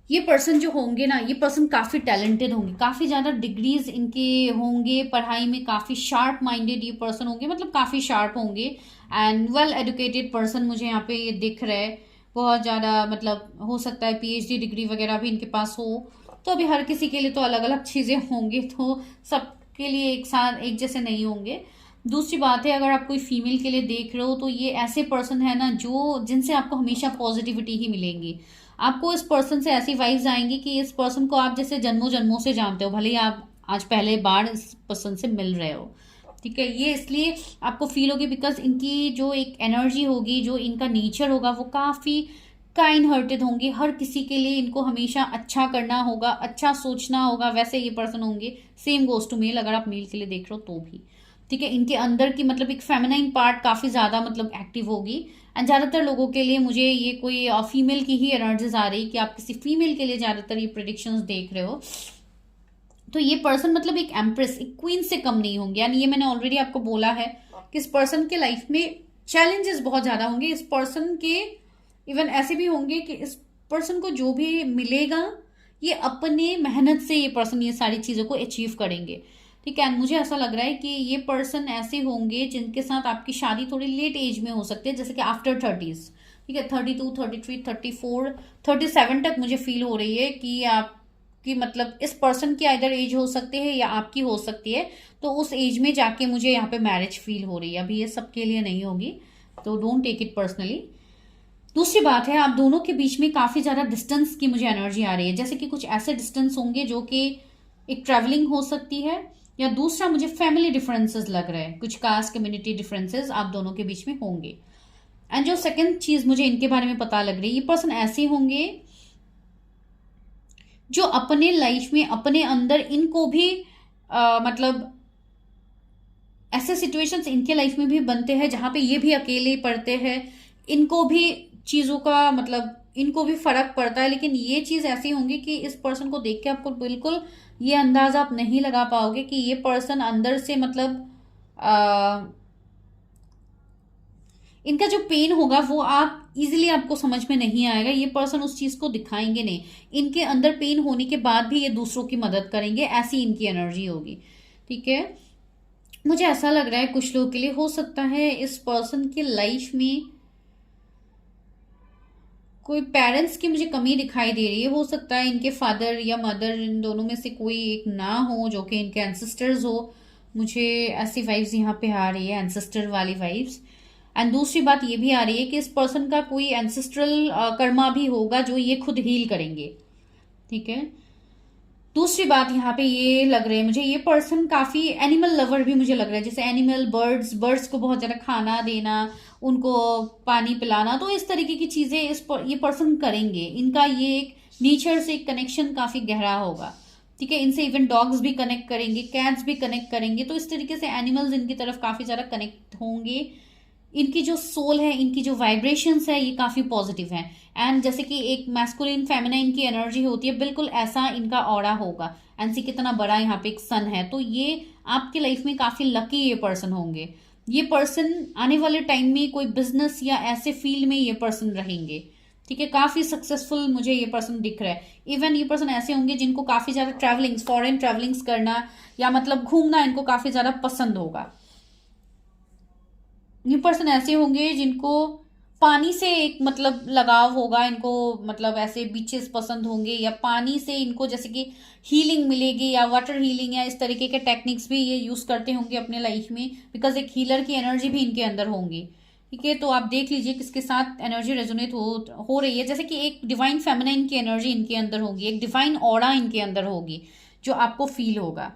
ये पर्सन जो होंगे ना, ये पर्सन काफी टैलेंटेड होंगे, काफी ज्यादा डिग्रीज इनके होंगे, पढ़ाई में काफी शार्प माइंडेड ये पर्सन होंगे, मतलब काफी शार्प होंगे। एंड वेल एजुकेटेड पर्सन मुझे यहाँ पे ये दिख रहा है, बहुत ज्यादा, मतलब हो सकता है पीएचडी डिग्री वगैरह भी इनके पास हो। तो अभी हर किसी के लिए तो अलग अलग चीजें होंगे, तो सबके लिए एक साथ एक जैसे नहीं होंगे। दूसरी बात है, अगर आप कोई फीमेल के लिए देख रहे हो तो ये ऐसे पर्सन है ना जो जिनसे आपको हमेशा पॉजिटिविटी ही मिलेंगी। आपको इस पर्सन से ऐसी वाइब्स आएंगी कि इस पर्सन को आप जैसे जन्मों जन्मों से जानते हो, भले ही आप आज पहले बार इस पर्सन से मिल रहे हो। ठीक है, ये इसलिए आपको फील होगी बिकॉज इनकी जो एक एनर्जी होगी, जो इनका नेचर होगा, वो काफी काइंड हार्टेड होंगे। हर किसी के लिए इनको हमेशा अच्छा करना होगा, अच्छा सोचना होगा, वैसे ये पर्सन होंगे। सेम गोज टू मेल, अगर आप मेल के लिए देख रहे हो तो भी। ठीक है, इनके अंदर की मतलब एक फेमिनाइन पार्ट काफी ज्यादा मतलब एक्टिव होगी। एंड ज्यादातर लोगों के लिए मुझे ये कोई फीमेल की ही एनर्जीज आ रही कि आप किसी फीमेल के लिए ज्यादातर ये प्रेडिक्शंस देख रहे हो। तो ये पर्सन मतलब एक एम्प्रेस, एक क्वीन से कम नहीं होंगे। यानी ये मैंने ऑलरेडी आपको बोला है कि इस पर्सन के लाइफ में चैलेंजेस बहुत ज्यादा होंगे। इस पर्सन के इवन ऐसे भी होंगे कि इस पर्सन को जो भी मिलेगा, ये अपने मेहनत से ये पर्सन ये सारी चीजों को अचीव करेंगे। ठीक है, मुझे ऐसा लग रहा है कि ये पर्सन ऐसे होंगे जिनके साथ आपकी शादी थोड़ी लेट एज में हो सकती है, जैसे कि आफ्टर 30s। ठीक है, 32, 33, 34, 37 तक मुझे फील हो रही है कि आपकी मतलब इस पर्सन की आइदर एज हो सकती है या आपकी हो सकती है, तो उस एज में जाके मुझे यहाँ पे मैरिज फील हो रही है। अभी ये सबके लिए नहीं होगी, तो डोंट टेक इट पर्सनली। दूसरी बात है, आप दोनों के बीच में काफी ज्यादा डिस्टेंस की मुझे एनर्जी आ रही है, जैसे कि कुछ ऐसे डिस्टेंस होंगे जो कि एक ट्रैवलिंग हो सकती है, या दूसरा मुझे फैमिली डिफरेंसेस लग रहा है, कुछ कास्ट कम्युनिटी डिफरेंसेस आप दोनों के बीच में होंगे। एंड जो सेकंड चीज मुझे इनके बारे में पता लग रही है, ये पर्सन ऐसे होंगे जो अपने लाइफ में अपने अंदर इनको भी मतलब ऐसे सिचुएशंस इनके लाइफ में भी बनते हैं जहां पे ये भी अकेले पड़ते हैं, इनको भी चीजों का मतलब इनको भी फर्क पड़ता है, लेकिन ये चीज ऐसी होंगी कि इस पर्सन को देख के आपको बिल्कुल ये अंदाजा आप नहीं लगा पाओगे कि ये पर्सन अंदर से मतलब इनका जो पेन होगा वो आप इजीली आपको समझ में नहीं आएगा। ये पर्सन उस चीज को दिखाएंगे नहीं, इनके अंदर पेन होने के बाद भी ये दूसरों की मदद करेंगे, ऐसी इनकी एनर्जी होगी। ठीक है, मुझे ऐसा लग रहा है कुछ लोगों के लिए हो सकता है इस पर्सन की लाइफ में कोई पेरेंट्स की मुझे कमी दिखाई दे रही है। हो सकता है इनके फादर या मदर, इन दोनों में से कोई एक ना हो जो कि इनके एंसेस्टर्स हो। मुझे ऐसी वाइब्स यहाँ पे आ रही है, एंसेस्टर वाली वाइब्स। एंड दूसरी बात ये भी आ रही है कि इस पर्सन का कोई एंसेस्ट्रल कर्मा भी होगा जो ये खुद हील करेंगे। ठीक है, दूसरी बात यहाँ पे ये लग रही है मुझे, ये पर्सन काफी एनिमल लवर भी मुझे लग रहा है, जैसे एनिमल बर्ड्स को बहुत ज्यादा खाना देना, उनको पानी पिलाना, तो इस तरीके की चीजें ये पर्सन करेंगे। इनका ये एक नेचर से एक कनेक्शन काफी गहरा होगा। ठीक है, इनसे इवन डॉग्स भी कनेक्ट करेंगे, कैट्स भी कनेक्ट करेंगे, तो इस तरीके से एनिमल्स इनकी तरफ काफी ज्यादा कनेक्ट होंगे। इनकी जो सोल है, इनकी जो वाइब्रेशंस है, ये काफी पॉजिटिव है। एंड जैसे कि एक मैस्कुलिन फेमिनाइन की एनर्जी होती है, बिल्कुल ऐसा इनका ऑरा होगा। एंड सी कितना बड़ा यहाँ पे एक सन है, तो ये आपके लाइफ में काफी लकी ये पर्सन होंगे। ये पर्सन आने वाले टाइम में कोई बिजनेस या ऐसे फील्ड में ये पर्सन रहेंगे। ठीक है, काफी सक्सेसफुल मुझे ये पर्सन दिख रहा है। इवन ये पर्सन ऐसे होंगे जिनको काफी ज्यादा ट्रैवलिंग्स, फॉरेन ट्रैवलिंग्स करना या मतलब घूमना इनको काफी ज्यादा पसंद होगा। ये पर्सन ऐसे होंगे जिनको पानी से एक मतलब लगाव होगा, इनको मतलब ऐसे बीचेस पसंद होंगे, या पानी से इनको जैसे कि हीलिंग मिलेगी, या वाटर हीलिंग या इस तरीके के टेक्निक्स भी ये यूज करते होंगे अपने लाइफ में, बिकॉज एक हीलर की एनर्जी भी इनके अंदर होंगी। ठीक है, तो आप देख लीजिए किसके साथ एनर्जी रेजोनेट हो रही है। जैसे कि एक डिवाइन फेमिनाइन की एनर्जी इनके अंदर होगी, एक डिवाइन ऑरा इनके अंदर होगी जो आपको फील होगा।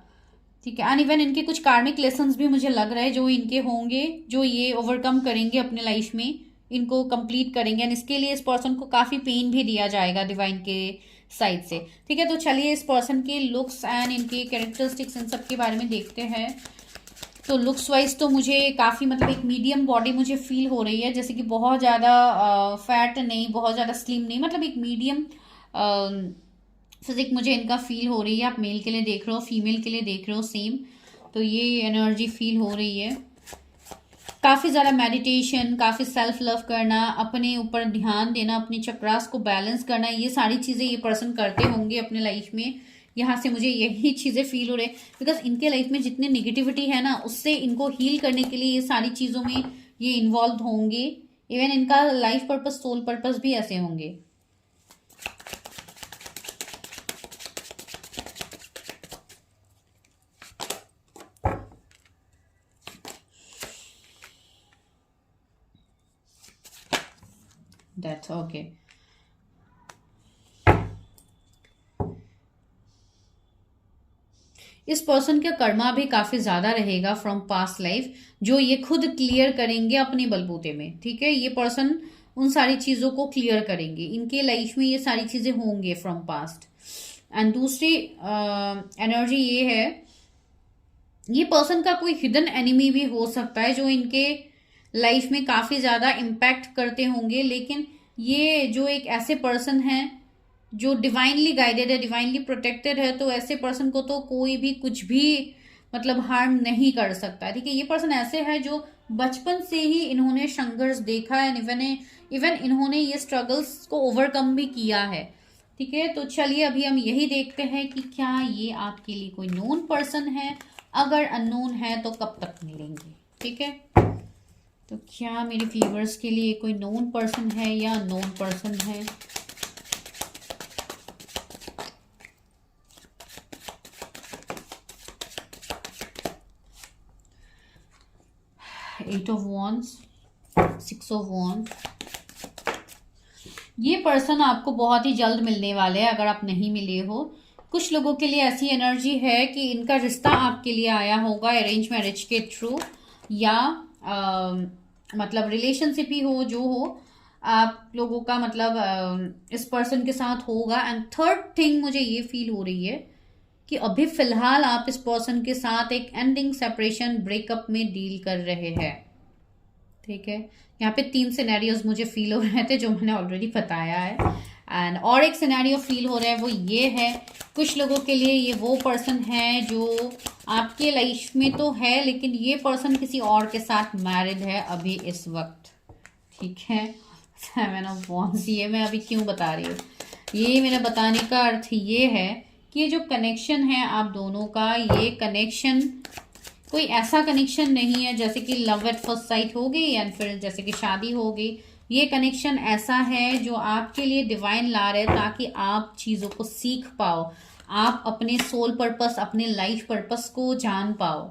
ठीक है, एंड इवन इनके कुछ कार्मिक लेसन्स भी मुझे लग रहा है जो इनके होंगे, जो ये ओवरकम करेंगे अपने लाइफ में, इनको कंप्लीट करेंगे। एंड इसके लिए इस पर्सन को काफी पेन भी दिया जाएगा डिवाइन के साइड से। ठीक है, तो चलिए इस पर्सन के लुक्स एंड इनके कैरेक्टरिस्टिक्स इन सब के बारे में देखते हैं। तो लुक्स वाइज तो मुझे काफी मतलब एक मीडियम बॉडी मुझे फील हो रही है, जैसे कि बहुत ज्यादा फैट नहीं, बहुत ज्यादा स्लिम नहीं, मतलब एक मीडियम फिजिक मुझे इनका फील हो रही है। आप मेल के लिए देख रहे हो, फीमेल के लिए देख रहे हो, सेम। तो ये एनर्जी फील हो रही है। काफी ज्यादा मेडिटेशन, काफी सेल्फ लव करना, अपने ऊपर ध्यान देना, अपने चक्रास को बैलेंस करना, ये सारी चीजें ये पर्सन करते होंगे अपने लाइफ में। यहाँ से मुझे यही चीजें फील हो रही है, बिकॉज इनके लाइफ में जितनी निगेटिविटी है ना, उससे इनको हील करने के लिए ये सारी चीजों में ये इन्वॉल्व होंगे। इवन इनका लाइफ पर्पस, सोल पर्पस भी ऐसे होंगे। That's okay. इस पर्सन का कर्मा भी काफी ज्यादा रहेगा फ्रॉम पास्ट लाइफ, जो ये खुद क्लियर करेंगे अपने बलबूते में। ठीक है, ये पर्सन उन सारी चीजों को क्लियर करेंगे, इनके लाइफ में ये सारी चीजें होंगे फ्रॉम पास्ट। एंड दूसरी एनर्जी ये है, ये पर्सन का कोई हिडन एनिमी भी हो सकता है जो इनके लाइफ में काफी ज्यादा इम्पैक्ट करते होंगे, लेकिन ये जो एक ऐसे पर्सन है जो डिवाइनली गाइडेड है, डिवाइनली प्रोटेक्टेड है, तो ऐसे पर्सन को तो कोई भी कुछ भी मतलब हार्म नहीं कर सकता। ठीक है, ये पर्सन ऐसे है जो बचपन से ही इन्होंने संघर्ष देखा है, इवन इन्होंने ये स्ट्रगल्स को ओवरकम भी किया है। ठीक है, तो चलिए अभी हम यही देखते हैं कि क्या ये आपके लिए कोई नोन पर्सन है, अगर अननोन है तो कब तक मिलेंगे। ठीक है, तो क्या मेरे व्यूअर्स के लिए कोई नोन पर्सन है या नोन पर्सन है? Eight of wands, six of wands. ये पर्सन आपको बहुत ही जल्द मिलने वाले हैं अगर आप नहीं मिले हो। कुछ लोगों के लिए ऐसी एनर्जी है कि इनका रिश्ता आपके लिए आया होगा अरेंज मैरिज के थ्रू, या मतलब रिलेशनशिप ही हो जो हो, आप लोगों का मतलब इस पर्सन के साथ होगा। एंड थर्ड थिंग मुझे ये फील हो रही है कि अभी फिलहाल आप इस पर्सन के साथ एक एंडिंग, सेपरेशन, ब्रेकअप में डील कर रहे हैं। ठीक है, यहाँ पे 3 सिनेरियोज मुझे फील हो रहे थे जो मैंने ऑलरेडी बताया है। एंड और एक सिनेरियो फील हो रहा है, वो ये है, कुछ लोगों के लिए ये वो पर्सन है जो आपके लाइफ में तो है, लेकिन ये पर्सन किसी और के साथ मैरिड है अभी इस वक्त। ठीक है, 7 ऑफ वॉन्ड्स। ये मैं अभी क्यों बता रही हूँ, ये मेरा बताने का अर्थ ये है कि ये जो कनेक्शन है आप दोनों का, ये कनेक्शन कोई ऐसा कनेक्शन नहीं है जैसे कि लव एट फर्स्ट साइट हो गई या फिर जैसे कि शादी हो गई। ये कनेक्शन ऐसा है जो आपके लिए डिवाइन ला रहे ताकि आप चीज़ों को सीख पाओ, आप अपने सोल पर्पस, अपने लाइफ पर्पस को जान पाओ।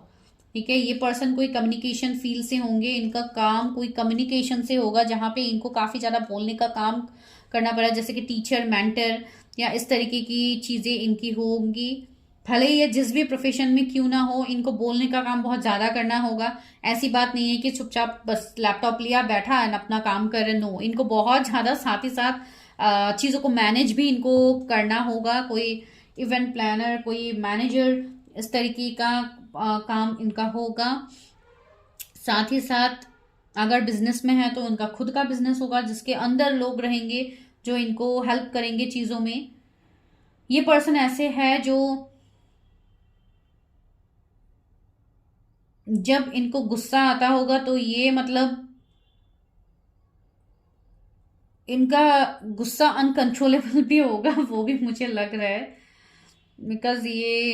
ठीक है, ये पर्सन कोई कम्युनिकेशन फील्ड से होंगे, इनका काम कोई कम्युनिकेशन से होगा जहाँ पे इनको काफ़ी ज़्यादा बोलने का काम करना पड़ा, जैसे कि टीचर, मेंटर या इस तरीके की चीज़ें इनकी होंगी। भले ही ये जिस भी प्रोफेशन में क्यों ना हो, इनको बोलने का काम बहुत ज़्यादा करना होगा। ऐसी बात नहीं है कि चुपचाप बस लैपटॉप लिया बैठा है अपना काम कर रहे, नो, इनको बहुत ज़्यादा साथ ही साथ चीज़ों को मैनेज भी इनको करना होगा। कोई इवेंट प्लानर, कोई मैनेजर, इस तरीके का काम इनका होगा। साथ ही साथ अगर बिजनेस में है तो इनका खुद का बिजनेस होगा जिसके अंदर लोग रहेंगे जो इनको हेल्प करेंगे चीज़ों में। ये पर्सन ऐसे है जो जब इनको गुस्सा आता होगा तो ये मतलब इनका गुस्सा अनकंट्रोलेबल भी होगा, वो भी मुझे लग रहा है, बिकॉज ये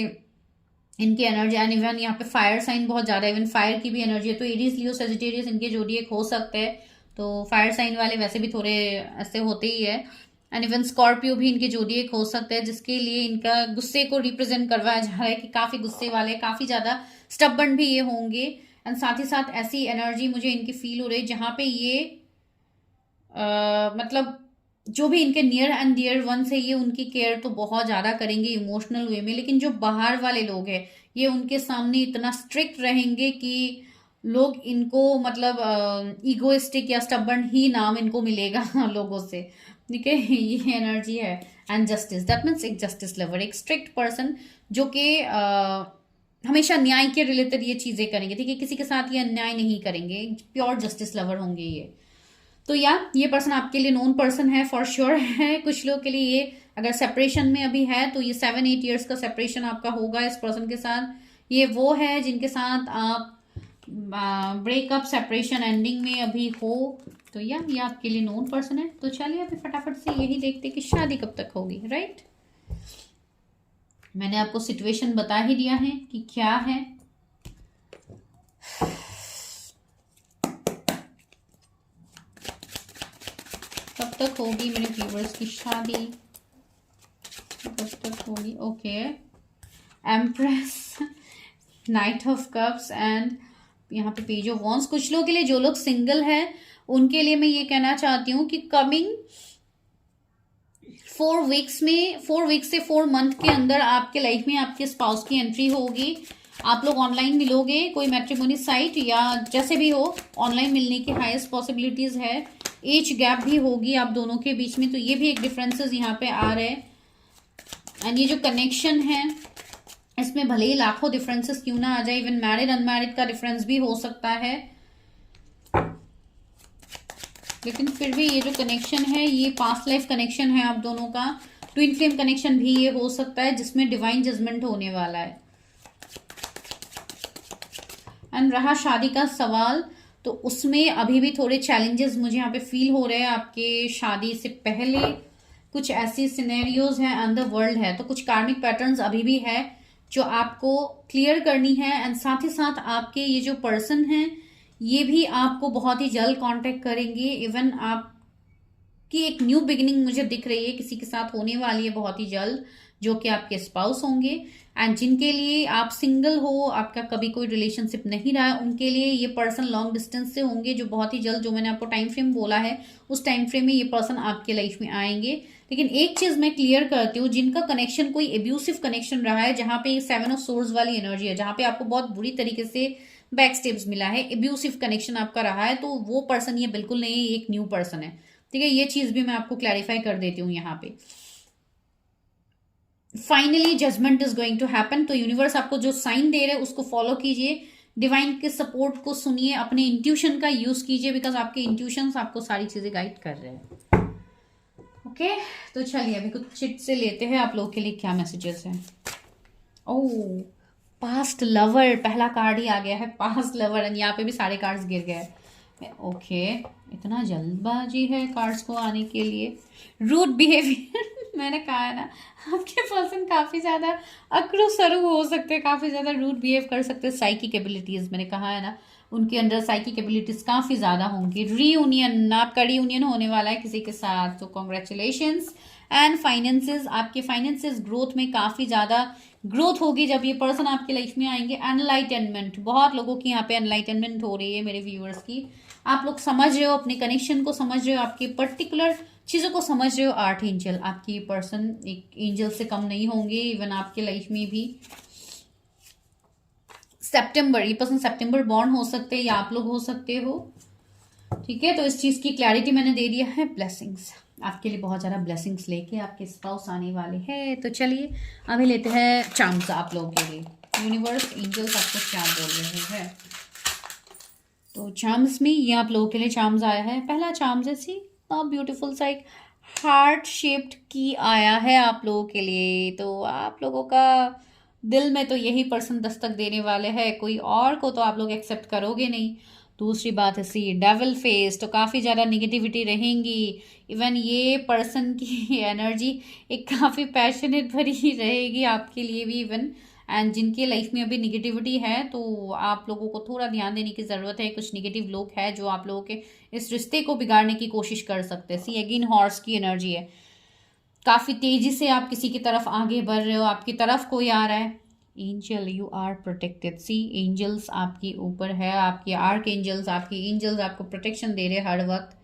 इनकी एनर्जी। एंड इवन यहाँ पे फायर साइन बहुत ज्यादा, इवन फायर की भी एनर्जी है, तो एरीज, लियो, सेजिटेरियस इनके जोडिएक हो सकते हैं। तो फायर साइन वाले वैसे भी थोड़े ऐसे होते ही है। एंड इवन स्कॉर्पियो भी इनके जोडिएक हो सकते हैं, जिसके लिए इनका गुस्से को रिप्रेजेंट करवाया जा रहा है कि काफी गुस्से वाले, काफी ज्यादा स्टबर्न भी ये होंगे। एंड साथ ही साथ ऐसी एनर्जी मुझे इनकी फील हो रही है जहाँ पे ये मतलब जो भी इनके नियर एंड डियर वंस है, ये उनकी केयर तो बहुत ज़्यादा करेंगे इमोशनल वे में, लेकिन जो बाहर वाले लोग हैं ये उनके सामने इतना स्ट्रिक्ट रहेंगे कि लोग इनको मतलब ईगोइस्टिक या स्टबर्न ही नाम इनको मिलेगा लोगों से। ठीक है, ये एनर्जी है। एंड जस्टिस, दैट मीन्स एक जस्टिस लवर, एक स्ट्रिक्ट पर्सन जो कि हमेशा न्याय के रिलेटेड ये चीज़ें करेंगे। ठीक है, किसी के साथ ये अन्याय नहीं करेंगे, प्योर जस्टिस लवर होंगे ये। तो ये पर्सन आपके लिए नोन पर्सन है, फॉर श्योर है। कुछ लोग के लिए ये अगर सेपरेशन में अभी है तो ये 7-8 ईयर्स का सेपरेशन आपका होगा इस पर्सन के साथ। ये वो है जिनके साथ आप ब्रेकअप, सेपरेशन, एंडिंग में अभी हो। तो ये आपके लिए नोन पर्सन है। तो चलिए अभी फटाफट से यही देखते कि शादी कब तक होगी। राइट, मैंने आपको सिचुएशन बता ही दिया है कि क्या है। कब तक होगी मेरे व्यूवर्स की शादी, कब तक होगी? Okay, empress, night of cups and यहाँ पे पेज ऑफ वॉन्ड्स। कुछ लोगों के लिए, जो लोग सिंगल है उनके लिए मैं ये कहना चाहती हूँ कि कमिंग 4 वीक्स से 4 मंथ के अंदर आपके लाइफ में आपके स्पाउस की एंट्री होगी। आप लोग ऑनलाइन मिलोगे, कोई मैट्रिमोनी साइट या जैसे भी हो, ऑनलाइन मिलने की हाईएस्ट पॉसिबिलिटीज है। एज गैप भी होगी आप दोनों के बीच में, तो ये भी एक डिफरेंसेस यहाँ पे आ रहे हैं। एंड ये जो कनेक्शन है इसमें भले ही लाखों डिफरेंसेस क्यों ना आ जाए, इवन मैरिड अनमैरिड का डिफरेंस भी हो सकता है, लेकिन फिर भी ये जो कनेक्शन है ये पास्ट लाइफ कनेक्शन है आप दोनों का। ट्विन फ्लेम कनेक्शन भी ये हो सकता है जिसमें डिवाइन जजमेंट होने वाला है। एंड रहा शादी का सवाल, तो उसमें अभी भी थोड़े चैलेंजेस मुझे यहाँ पे फील हो रहे हैं। आपके शादी से पहले कुछ ऐसी सिनेरियोज हैं, अंदर वर्ल्ड है, तो कुछ कार्मिक पैटर्न्स अभी भी है जो आपको क्लियर करनी है। एंड साथ ही साथ आपके ये जो पर्सन है ये भी आपको बहुत ही जल्द कांटेक्ट करेंगे। इवन आपकी एक न्यू बिगिनिंग मुझे दिख रही है, किसी के साथ होने वाली है बहुत ही जल्द, जो कि आपके स्पाउस होंगे। एंड जिनके लिए आप सिंगल हो, आपका कभी कोई रिलेशनशिप नहीं रहा है, उनके लिए ये पर्सन लॉन्ग डिस्टेंस से होंगे, जो बहुत ही जल्द, जो मैंने आपको टाइम फ्रेम बोला है उस टाइम फ्रेम में ये पर्सन आपके लाइफ में आएंगे। लेकिन एक चीज मैं क्लियर करती हूँ, जिनका कनेक्शन कोई एब्यूसिव कनेक्शन रहा है, जहां पे 7 ऑफ सोर्स वाली एनर्जी है, जहां पे आपको बहुत बुरी तरीके से बैक स्टेप्स मिला है, एब्यूसिव कनेक्शन आपका रहा है, तो वो पर्सन ये बिल्कुल नहीं, एक न्यू पर्सन है। ठीक है, ये चीज भी मैं आपको क्लैरिफाई कर देती हूँ यहाँ पे। Finally judgement is going to happen. तो यूनिवर्स आपको जो साइन दे रहे हैं उसको फॉलो कीजिए, डिवाइन के सपोर्ट को सुनिए, अपने इंट्यूशन का यूज कीजिए, बिकॉज आपके इंट्यूशन आपको सारी चीजें गाइड कर रहे हैं। ओके, तो चलिए अभी कुछ चिट से लेते हैं आप लोगों के लिए क्या मैसेजेस हैं। ओह, पास्ट लवर, पहला कार्ड ही आ गया है, पास्ट लवर, एंड यहाँ पे भी सारे कार्ड्स गिर गए। ओके, इतना जल्दबाजी है कार्ड्स को आने के लिए। रूड बिहेवियर मैंने कहा है ना, आपके पर्सन काफी ज्यादा अकड़ू सरू हो सकते हैं, काफी ज्यादा रूड बिहेव कर सकते हैं। साइकिक एबिलिटीज मैंने कहा है ना, उनके अंदर साइकिक एबिलिटीज काफी ज्यादा होंगी। रीयूनियन, आपका रीयूनियन होने वाला है किसी के साथ, तो कॉन्ग्रेचुलेशंस। एंड फाइनेंसेस, आपके फाइनेंसेस ग्रोथ में काफी ज्यादा ग्रोथ होगी जब ये पर्सन आपकी लाइफ में आएंगे। एनलाइटनमेंट, बहुत लोगों की यहाँ पे एनलाइटनमेंट हो रही है मेरे व्यूअर्स की। आप लोग समझ रहे हो, अपने कनेक्शन को समझ रहे हो, आपके पर्टिकुलर चीजों को समझ रहे हो। आर्ट एंजल, आपकी पर्सन एक एंजल से कम नहीं होंगे, इवन आपके लाइफ में भी। सितंबर, ये पर्सन सितंबर बॉर्न हो सकते हैं या आप लोग हो सकते हो। ठीक है, तो इस चीज की क्लैरिटी मैंने दे दिया है। ब्लेसिंग्स, आपके लिए बहुत ज्यादा ब्लेसिंग्स लेके आपके स्पाउस आने वाले हैं। तो चलिए अभी लेते हैं चार्म्स आप लोगों के लिए। यूनिवर्स, एंजल्स आपको क्या बोल रहे हैं। तो चार्म्स में ये आप लोगों के लिए चार्म्स आया है। पहला चार्म्स है, सी ब्यूटीफुल सा एक हार्ट शेप्ड की आया है आप लोगों के लिए। तो आप लोगों का दिल में तो यही पर्सन दस्तक देने वाले हैं, कोई और को तो आप लोग एक्सेप्ट करोगे नहीं। दूसरी बात है सी डेविल फेस, तो काफ़ी ज़्यादा निगेटिविटी रहेंगी। इवन ये पर्सन की एनर्जी एक काफ़ी पैशनेट भरी रहेगी आपके लिए भी इवन। एंड जिनके लाइफ में अभी निगेटिविटी है, तो आप लोगों को थोड़ा ध्यान देने की ज़रूरत है। कुछ निगेटिव लोग हैं जो आप लोगों के इस रिश्ते को बिगाड़ने की कोशिश कर सकते हैं। सी अगेन हॉर्स की एनर्जी है, काफ़ी तेज़ी से आप किसी की तरफ आगे बढ़ रहे हो, आपकी तरफ कोई आ रहा है। Angel, you are protected. See angels आपके ऊपर है, आपके आर्क एंजल्स, आपके एंजल्स आपको प्रोटेक्शन दे रहे हैं हर वक्त।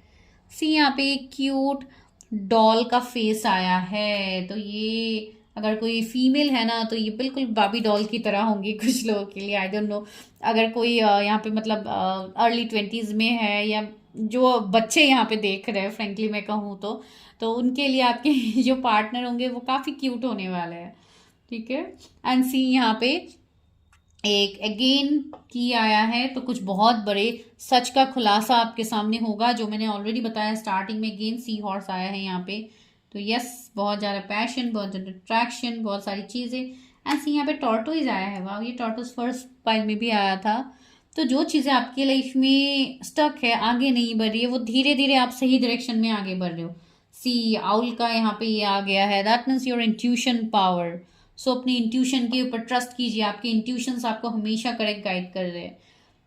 सी यहाँ पे एक क्यूट डॉल का फेस आया है, तो ये अगर कोई फीमेल है ना, तो ये बिल्कुल बाबी डॉल की तरह होंगी कुछ लोगों के लिए। आई डोंट नो, अगर कोई यहाँ पे मतलब अर्ली 20s में है, या जो बच्चे यहाँ पे देख रहे हैं, फ्रेंकली मैं कहूँ तो उनके लिए आपके जो पार्टनर होंगे वो काफ़ी क्यूट होने वाले हैं। ठीक है, एंड सी यहाँ पे एक अगेन की आया है, तो कुछ बहुत बड़े सच का खुलासा आपके सामने होगा, जो मैंने ऑलरेडी बताया स्टार्टिंग में। अगेन सी हॉर्स आया है यहाँ पे, तो यस, बहुत ज़्यादा पैशन, बहुत ज़्यादा अट्रैक्शन, बहुत सारी चीज़ें। एंड सी यहाँ पे टॉर्टोइज आया है। वाह, ये टॉर्टोइज फर्स्ट पाइल में भी आया था। तो जो चीज़ें आपकी लाइफ में स्टक है, आगे नहीं बढ़ रही है, वो धीरे धीरे आप सही डायरेक्शन में आगे बढ़ रहे हो। सी आउल का यहाँ पे ये आ गया है, that means your intuition power. So अपनी इंट्यूशन के ऊपर ट्रस्ट कीजिए, आपके इंट्यूशंस आपको हमेशा करेक्ट गाइड कर रहे हैं।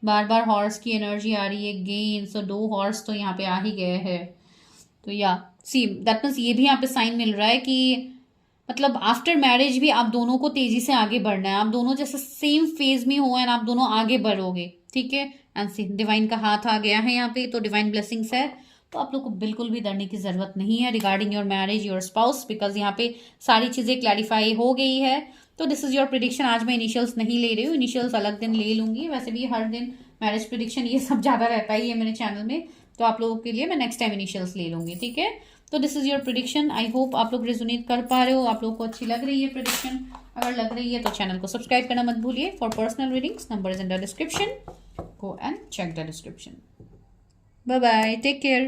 बार बार हॉर्स की एनर्जी आ रही है गेन, सो 2 हॉर्स तो यहाँ पे आ ही गए हैं। तो या सी दैट मीन्स ये भी यहाँ पे साइन मिल रहा है कि मतलब आफ्टर मैरिज भी आप दोनों को तेजी से आगे बढ़ना है, आप दोनों जैसे सेम फेज में हो एंड आप दोनों आगे बढ़ोगे। ठीक है, एंड सी डिवाइन का हाथ आ गया है यहाँ पे, तो डिवाइन ब्लेसिंग्स है। तो आप लोग को बिल्कुल भी डरने की जरूरत नहीं है regarding your marriage, your spouse, because यहाँ पे सारी चीजें क्लैरिफाई हो गई है। तो दिस इज योर प्रिडिक्शन। आज मैं इनिशियल्स नहीं ले रही हूँ, इनिशियल्स अलग दिन ले लूंगी। वैसे भी हर दिन मैरिज प्रिडिक्शन ये सब ज्यादा रहता ही है मेरे चैनल में, तो आप लोगों के लिए मैं नेक्स्ट टाइम इनिशियल्स ले लूंगी। ठीक है, तो this is your prediction. I hope आप लोग रेजोनेट कर पा रहे हो, आप लोगों को अच्छी लग रही है प्रिडिक्शन। अगर लग रही है तो चैनल को सब्सक्राइब करना मत भूलिए। For personal readings, number is in the description, go and check the description. Bye bye, take care.